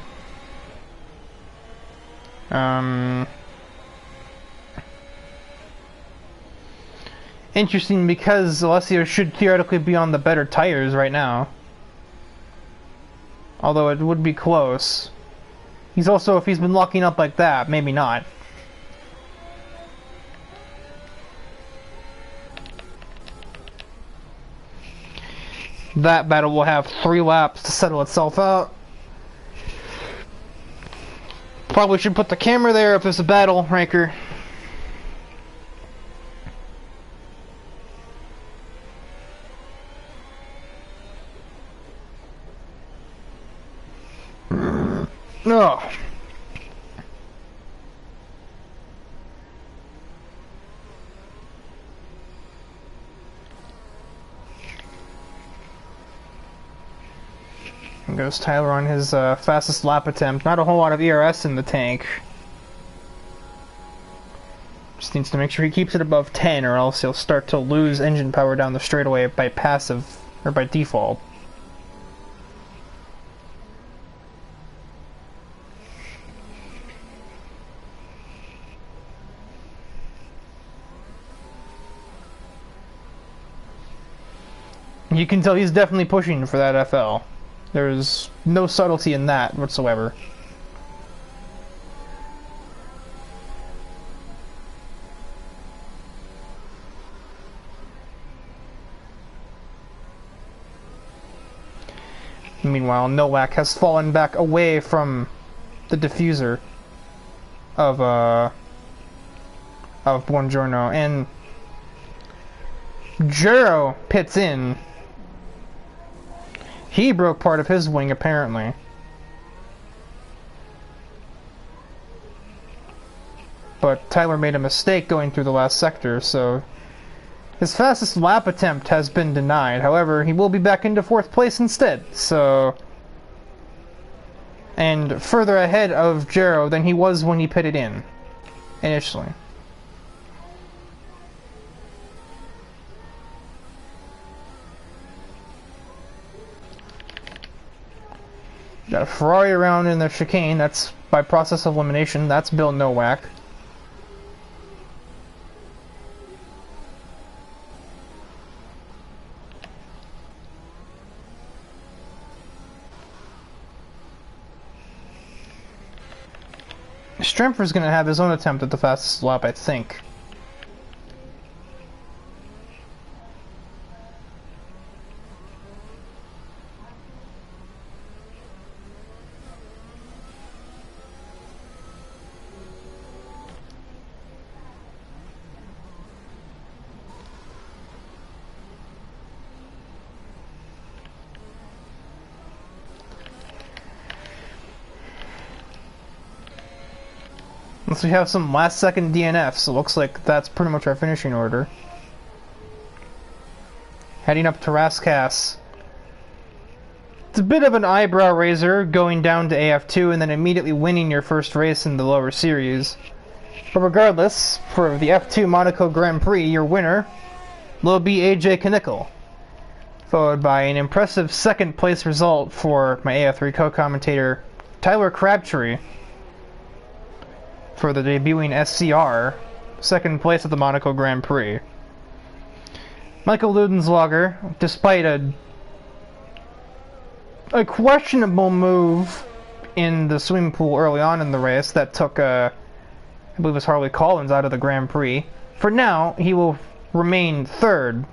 Interesting because Alessio should theoretically be on the better tires right now. Although it would be close. He's also, if he's been locking up like that, maybe not. That battle will have 3 laps to settle itself out. Probably should put the camera there if there's a battle, Ranker. No. And goes Tyler on his fastest lap attempt. Not a whole lot of ERS in the tank. Just needs to make sure he keeps it above 10, or else he'll start to lose engine power down the straightaway by passive, or by default. You can tell he's definitely pushing for that FL. There's no subtlety in that whatsoever. Meanwhile, Nowak has fallen back away from the diffuser of Buongiorno, and Jero pits in. He broke part of his wing, apparently. But Tyler made a mistake going through the last sector, so his fastest lap attempt has been denied. However, he will be back into 4th place instead, so... And further ahead of Jero than he was when he pitted in, initially. Got a Ferrari around in the chicane. That's by process of elimination. That's Bill Nowak. Strempfer's going to have his own attempt at the fastest lap, I think. Unless we have some last second DNFs, it looks like that's pretty much our finishing order. Heading up to Rascasse. It's a bit of an eyebrow raiser going down to AF2 and then immediately winning your first race in the lower series. But regardless, for the F2 Monaco Grand Prix, your winner will be AJ Knickel, followed by an impressive 2nd place result for my AF3 co-commentator Tyler Crabtree for the debuting SCR, 2nd place at the Monaco Grand Prix. Michael Ludenslager, despite a questionable move in the swimming pool early on in the race that took, I believe it was Harley Collins out of the Grand Prix, for now he will remain 3rd,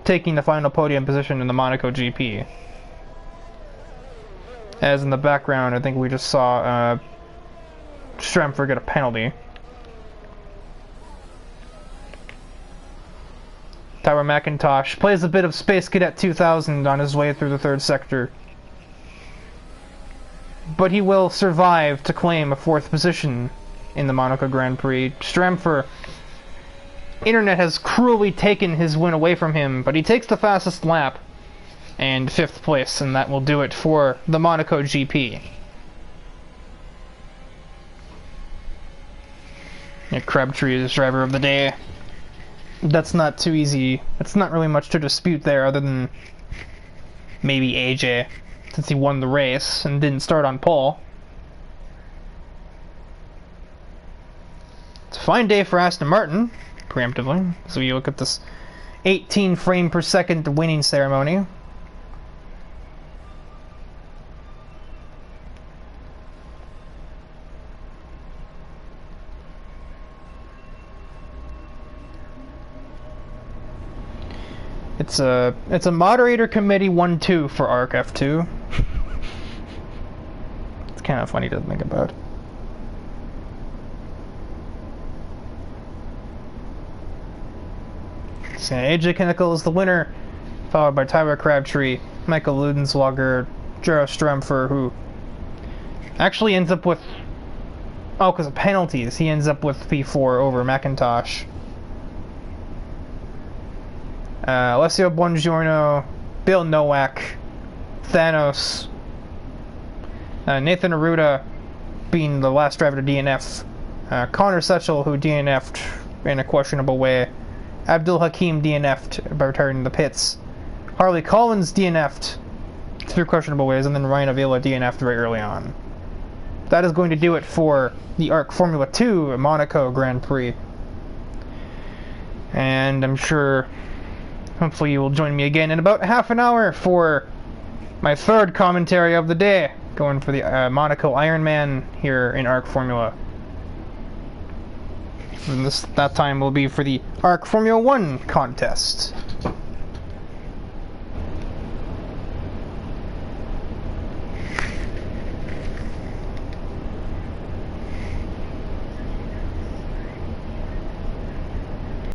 taking the final podium position in the Monaco GP. As in the background, I think we just saw Strempfer get a penalty. Tyler McIntosh plays a bit of Space Cadet 2000 on his way through the 3rd sector. But he will survive to claim a 4th position in the Monaco Grand Prix. Strempfer, Internet has cruelly taken his win away from him, but he takes the fastest lap and 5th place, and that will do it for the Monaco GP. Yeah, Crabtree is driver of the day. That's not too easy. It's not really much to dispute there, other than maybe AJ, since he won the race and didn't start on pole. It's a fine day for Aston Martin, preemptively, so you look at this 18 frame per second winning ceremony. It's a moderator committee 1-2 for ARC F2. It's kind of funny to think about. So AJ Kinnickle is the winner, followed by Tyler Crabtree, Michael Ludenswager, Jarrah Strempfer, who actually ends up with... Oh, because of penalties, he ends up with P4 over McIntosh. Alessio Buongiorno, Bill Nowak, Thanos, Nathan Aruda being the last driver to DNF, Connor Setchell, who DNF'd in a questionable way, Abdul Hakim DNF'd by returning to the pits, Harley Collins DNF'd through questionable ways, and then Ryan Avila DNF'd very early on. That is going to do it for the ARC Formula 2 Monaco Grand Prix. And I'm sure, hopefully you will join me again in about half an hour for my third commentary of the day, going for the Monaco Ironman here in ARC Formula. And that time will be for the ARC Formula 1 contest.